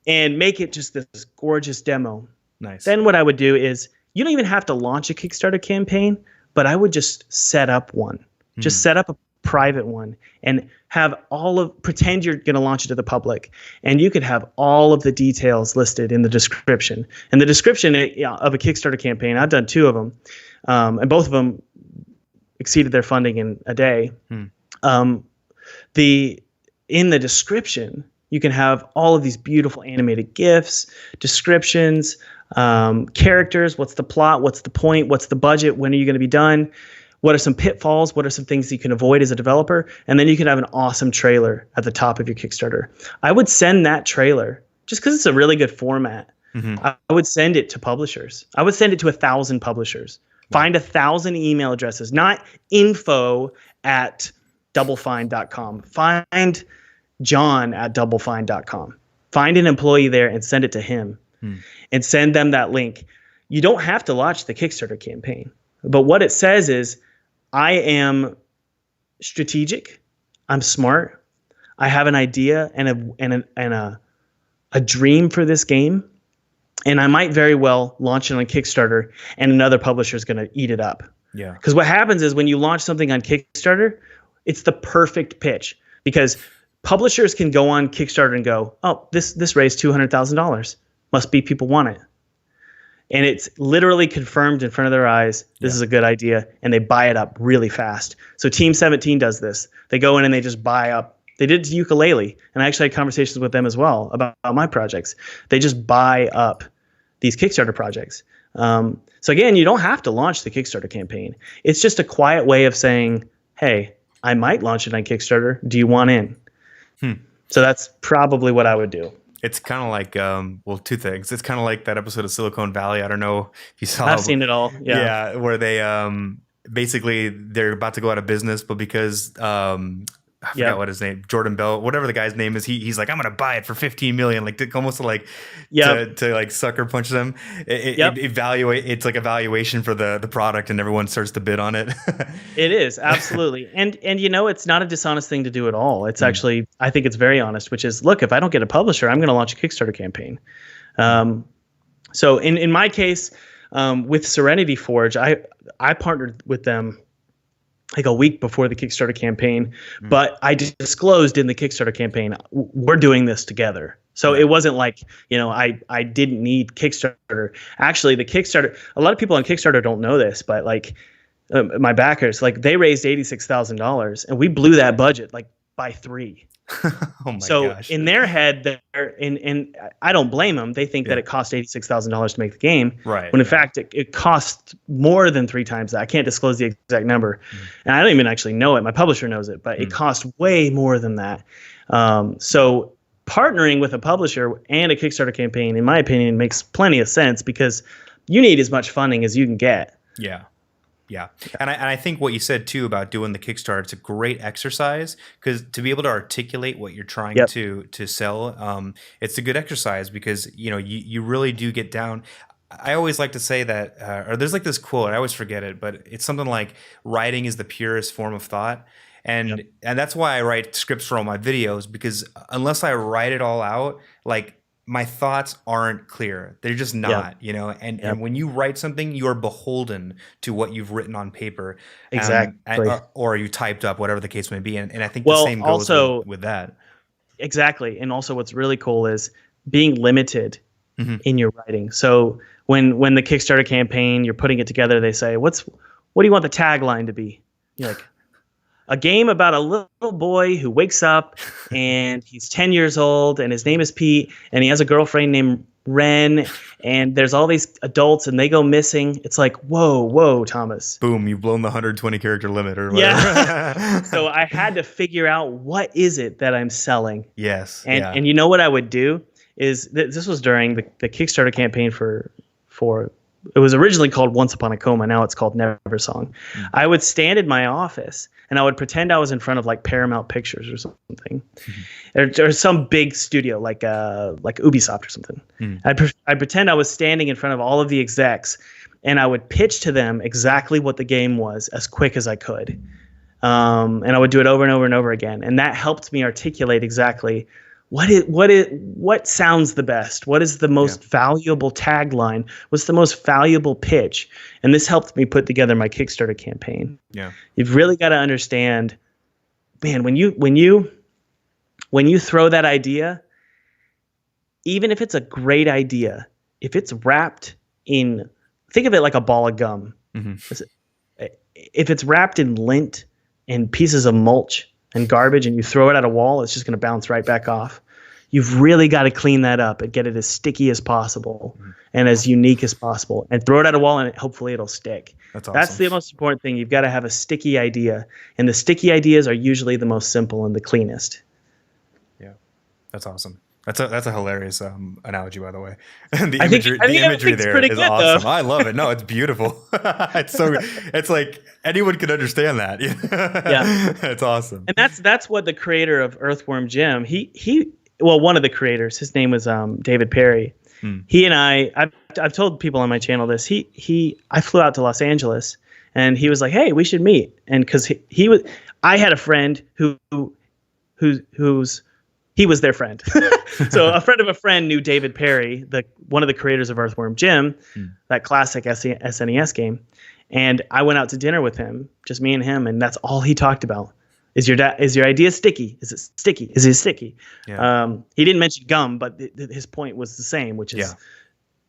S2: And make it just this gorgeous demo.
S1: Nice. Then
S2: what I would do is, you don't even have to launch a Kickstarter campaign, but I would just set up one. Just set up a private one and pretend you're going to launch it to the public. And you could have all of the details listed in the description. And the description of a Kickstarter campaign, I've done 2 of them. And both of them exceeded their funding in a day. In the description, you can have all of these beautiful animated GIFs, descriptions, characters, what's the plot, what's the point, what's the budget, when are you going to be done, what are some pitfalls, what are some things you can avoid as a developer, and then you can have an awesome trailer at the top of your Kickstarter. I would send that trailer, just because it's a really good format, I would send it to publishers. I would send it to 1,000 publishers. Find 1,000 email addresses, not info@doublefine.com. Find John at doublefine.com. Find an employee there and send it to him and send them that link. You don't have to launch the Kickstarter campaign, but what it says is, I am strategic, I'm smart, I have an idea and a dream for this game, and I might very well launch it on Kickstarter, and another publisher is going to eat it up.
S1: Yeah.
S2: Because what happens is when you launch something on Kickstarter, it's the perfect pitch, because publishers can go on Kickstarter and go, oh, this raised $200,000. Must be people want it. And it's literally confirmed in front of their eyes, this is a good idea, and they buy it up really fast. So Team 17 does this. They go in and they just buy up. They did it to Ukulele, and I actually had conversations with them as well about my projects. They just buy up these Kickstarter projects. So again, you don't have to launch the Kickstarter campaign. It's just a quiet way of saying, hey, I might launch it on Kickstarter. Do you want in? So that's probably what I would do.
S1: It's kind of like, well, two things. It's kind of like that episode of Silicon Valley. I don't know if you saw.
S2: I've seen it all. Yeah.
S1: Yeah, where they basically they're about to go out of business, but because I forgot what his name, Jordan Bell, whatever the guy's name is, he's like, I'm gonna buy it for $15 million, like almost like to like sucker punch them. It's like a valuation for the product, and everyone starts to bid on it.
S2: It is, absolutely. And it's not a dishonest thing to do at all. It's actually, I think it's very honest, which is, look, if I don't get a publisher, I'm going to launch a Kickstarter campaign. So in my case, with Serenity Forge, I partnered with them like a week before the Kickstarter campaign, but I disclosed in the Kickstarter campaign, we're doing this together. So it wasn't like, I didn't need Kickstarter. Actually, the Kickstarter, a lot of people on Kickstarter don't know this, but like my backers, like they raised $86,000 and we blew that budget like by 3.
S1: Oh my gosh.
S2: In their head, and I don't blame them. They think that it cost $86,000 to make the game,
S1: right?
S2: When in fact it cost more than 3 times that. I can't disclose the exact number, and I don't even actually know it. My publisher knows it, but it cost way more than that. So partnering with a publisher and a Kickstarter campaign, in my opinion, makes plenty of sense because you need as much funding as you can get.
S1: Yeah. And I think what you said too about doing the Kickstarter, it's a great exercise because to be able to articulate what you're trying to sell, it's a good exercise because you really do get down. I always like to say that, or there's like this quote, I always forget it, but it's something like writing is the purest form of thought. And that's why I write scripts for all my videos, because unless I write it all out, like my thoughts aren't clear. They're just not, and when you write something, you're beholden to what you've written on paper.
S2: Exactly.
S1: Or you typed up, whatever the case may be. And I think the same goes with that. Exactly.
S2: And also what's really cool is being limited in your writing. So when the Kickstarter campaign, you're putting it together, they say, what do you want the tagline to be? You're like, a game about a little boy who wakes up and he's 10 years old and his name is Pete and he has a girlfriend named Ren and there's all these adults and they go missing. It's like, whoa, Thomas.
S1: Boom, you've blown the 120 character limit or whatever.
S2: Yeah. So I had to figure out what is it that I'm selling.
S1: Yes.
S2: And you know what I would do is this was during the Kickstarter campaign for it was originally called Once Upon a Coma. Now it's called Never Song. I would stand in my office and I would pretend I was in front of like Paramount Pictures or something, or some big studio like Ubisoft or something. I'd pretend I was standing in front of all of the execs, and I would pitch to them exactly what the game was as quick as I could, and I would do it over and over and over again. And that helped me articulate exactly what sounds the best? What is the most valuable tagline? What's the most valuable pitch? And this helped me put together my Kickstarter campaign.
S1: Yeah.
S2: You've really got to understand, man, when you throw that idea, even if it's a great idea, if it's wrapped in, think of it like a ball of gum. If it's wrapped in lint and pieces of mulch and garbage and you throw it at a wall, it's just going to bounce right back off. You've really got to clean that up and get it as sticky as possible and as unique as possible and throw it at a wall and hopefully it'll stick.
S1: That's awesome.
S2: That's the most important thing. You've got to have a sticky idea, and the sticky ideas are usually the most simple and the cleanest.
S1: Yeah, that's awesome. That's a hilarious analogy, by the way.
S2: I think
S1: imagery there
S2: pretty
S1: is
S2: good,
S1: awesome.
S2: though.
S1: I love it. No, it's beautiful. It's like anyone could understand that.
S2: Yeah,
S1: it's awesome.
S2: And that's what the creator of Earthworm Jim. Well, one of the creators. His name was David Perry. He and I've told people on my channel this. I flew out to Los Angeles, and he was like, "Hey, we should meet." And because I had a friend whose he was their friend. So a friend of a friend knew David Perry, one of the creators of Earthworm Jim, that classic SNES game. And I went out to dinner with him, just me and him, and that's all he talked about. Is your idea sticky? Is it sticky? Is it sticky? Yeah. He didn't mention gum, but his point was the same, which is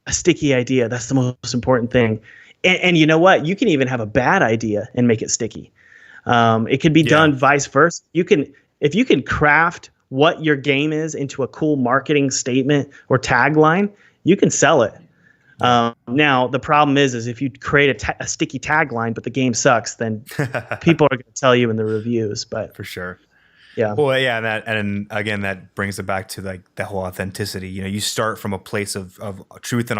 S2: a sticky idea. That's the most important thing. And you know what? You can even have a bad idea and make it sticky. It could be done vice versa. If you can craft what your game is into a cool marketing statement or tagline, you can sell it. Now the problem is if you create a sticky tagline, but the game sucks, then people are going to tell you in the reviews. But
S1: for sure,
S2: yeah.
S1: Well, yeah, and again, that brings it back to like the whole authenticity. You know, you start from a place of truth and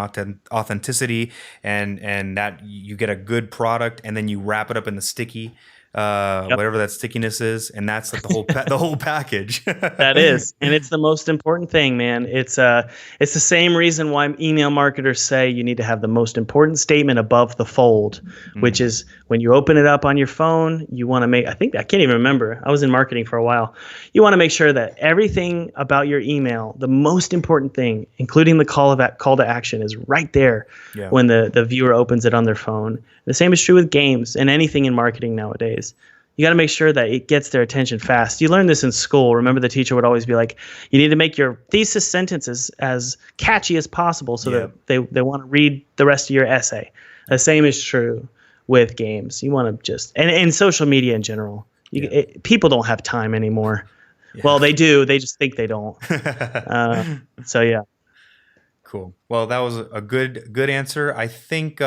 S1: authenticity, and that you get a good product, and then you wrap it up in the sticky. Whatever that stickiness is, and that's like the whole package.
S2: That is, and it's the most important thing, man. It's the same reason why email marketers say you need to have the most important statement above the fold, which is when you open it up on your phone, you want to make. I can't even remember. I was in marketing for a while. You want to make sure that everything about your email, the most important thing, including the call to action, is right there when the viewer opens it on their phone. The same is true with games and anything in marketing nowadays. You got to make sure that it gets their attention fast. You learned this in school. Remember, the teacher would always be like, you need to make your thesis sentences as catchy as possible so that they want to read the rest of your essay. The same is true with games. You want to just, and social media in general. People don't have time anymore. Yeah. Well, they do. They just think they don't. So, yeah.
S1: Cool. Well, that was a good answer. I think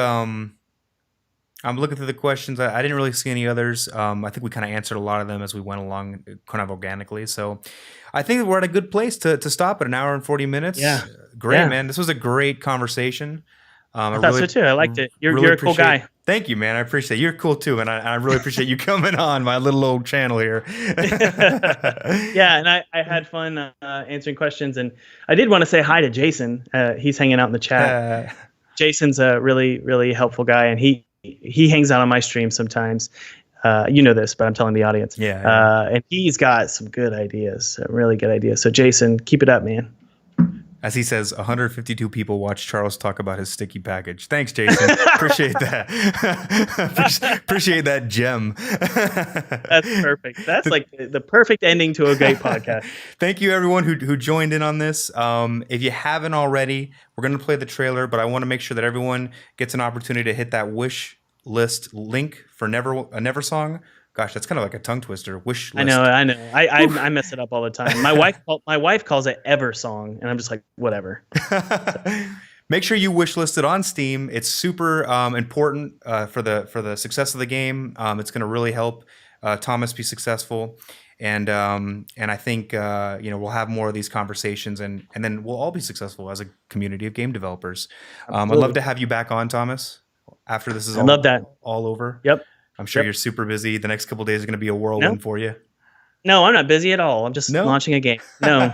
S1: I'm looking through the questions. I didn't really see any others. I think we kind of answered a lot of them as we went along kind of organically. So I think we're at a good place to stop at 1 hour and 40 minutes.
S2: Yeah.
S1: Great, man. This was a great conversation.
S2: I thought so too. I liked it. You're a cool guy.
S1: Thank you, man. I appreciate it. You're cool too, and I really appreciate you coming on my little old channel here.
S2: Yeah, and I had fun answering questions, and I did want to say hi to Jason. He's hanging out in the chat. Jason's a really, really helpful guy, and he hangs out on my stream sometimes. You know this, but I'm telling the audience. Yeah. And he's got some good ideas, some really good ideas. So Jason, keep it up, man.
S1: As he says, 152 people watch Charles talk about his sticky package. Thanks, Jason. Appreciate that. Appreciate that gem.
S2: That's perfect. That's like the perfect ending to a great podcast.
S1: Thank you, everyone who joined in on this. If you haven't already, we're going to play the trailer, but I want to make sure that everyone gets an opportunity to hit that wish list link for a Never song. Gosh, that's kind of like a tongue twister. Wish list.
S2: I know. I mess it up all the time. My wife calls it Ever Song, and I'm just like, whatever.
S1: Make sure you wish list it on Steam. It's super important for the success of the game. It's going to really help Thomas be successful, and I think we'll have more of these conversations, and then we'll all be successful as a community of game developers. I'd love to have you back on, Thomas, after this is all over.
S2: Yep.
S1: I'm sure you're super busy. The next couple of days are going to be a whirlwind for you.
S2: No, I'm not busy at all. I'm just launching a game. No,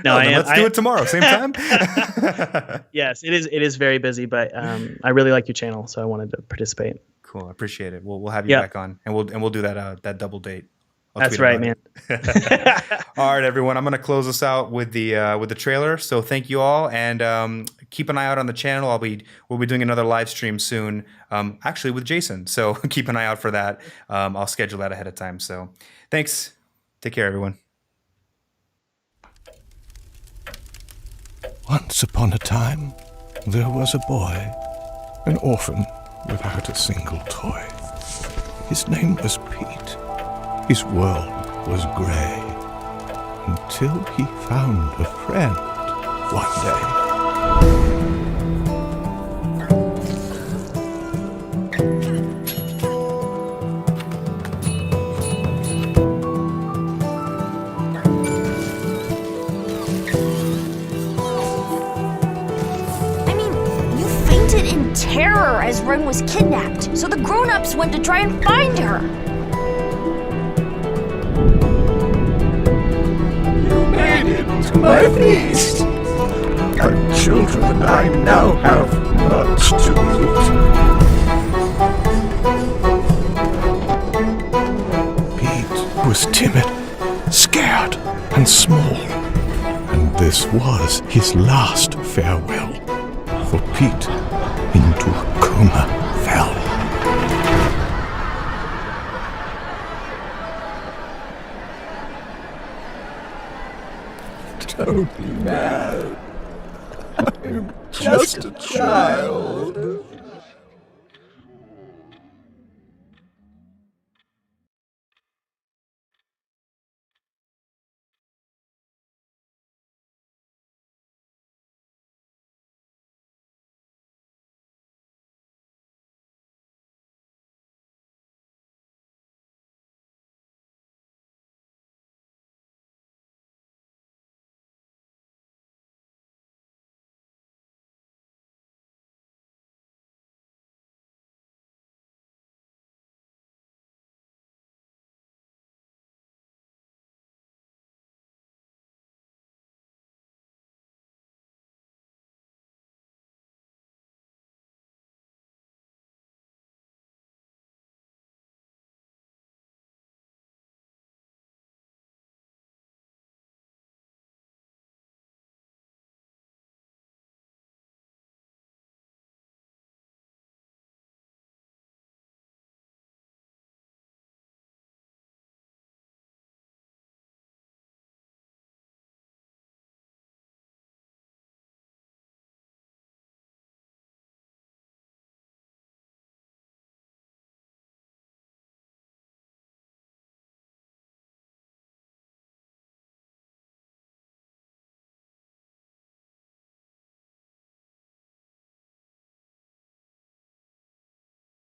S1: let's do it tomorrow, same time.
S2: Yes, it is very busy, but I really like your channel, so I wanted to participate.
S1: Cool, I appreciate it. We'll have you back on, and we'll do that double date.
S2: That's right, man.
S1: All right, everyone. I'm going to close us out with the trailer. So thank you all, and keep an eye out on the channel. We'll be doing another live stream soon, actually with Jason. So keep an eye out for that. I'll schedule that ahead of time. So thanks. Take care, everyone.
S3: Once upon a time, there was a boy, an orphan without a single toy. His name was Pete. His world was grey, until he found a friend one day.
S4: I mean, you fainted in terror as Ren was kidnapped, so the grown-ups went to try and find her.
S5: To my feast. Our children and I now have much to
S3: eat. Pete was timid, scared, and small. This was his last farewell, for Pete into a coma fell.
S5: Don't be mad. I'm just a child.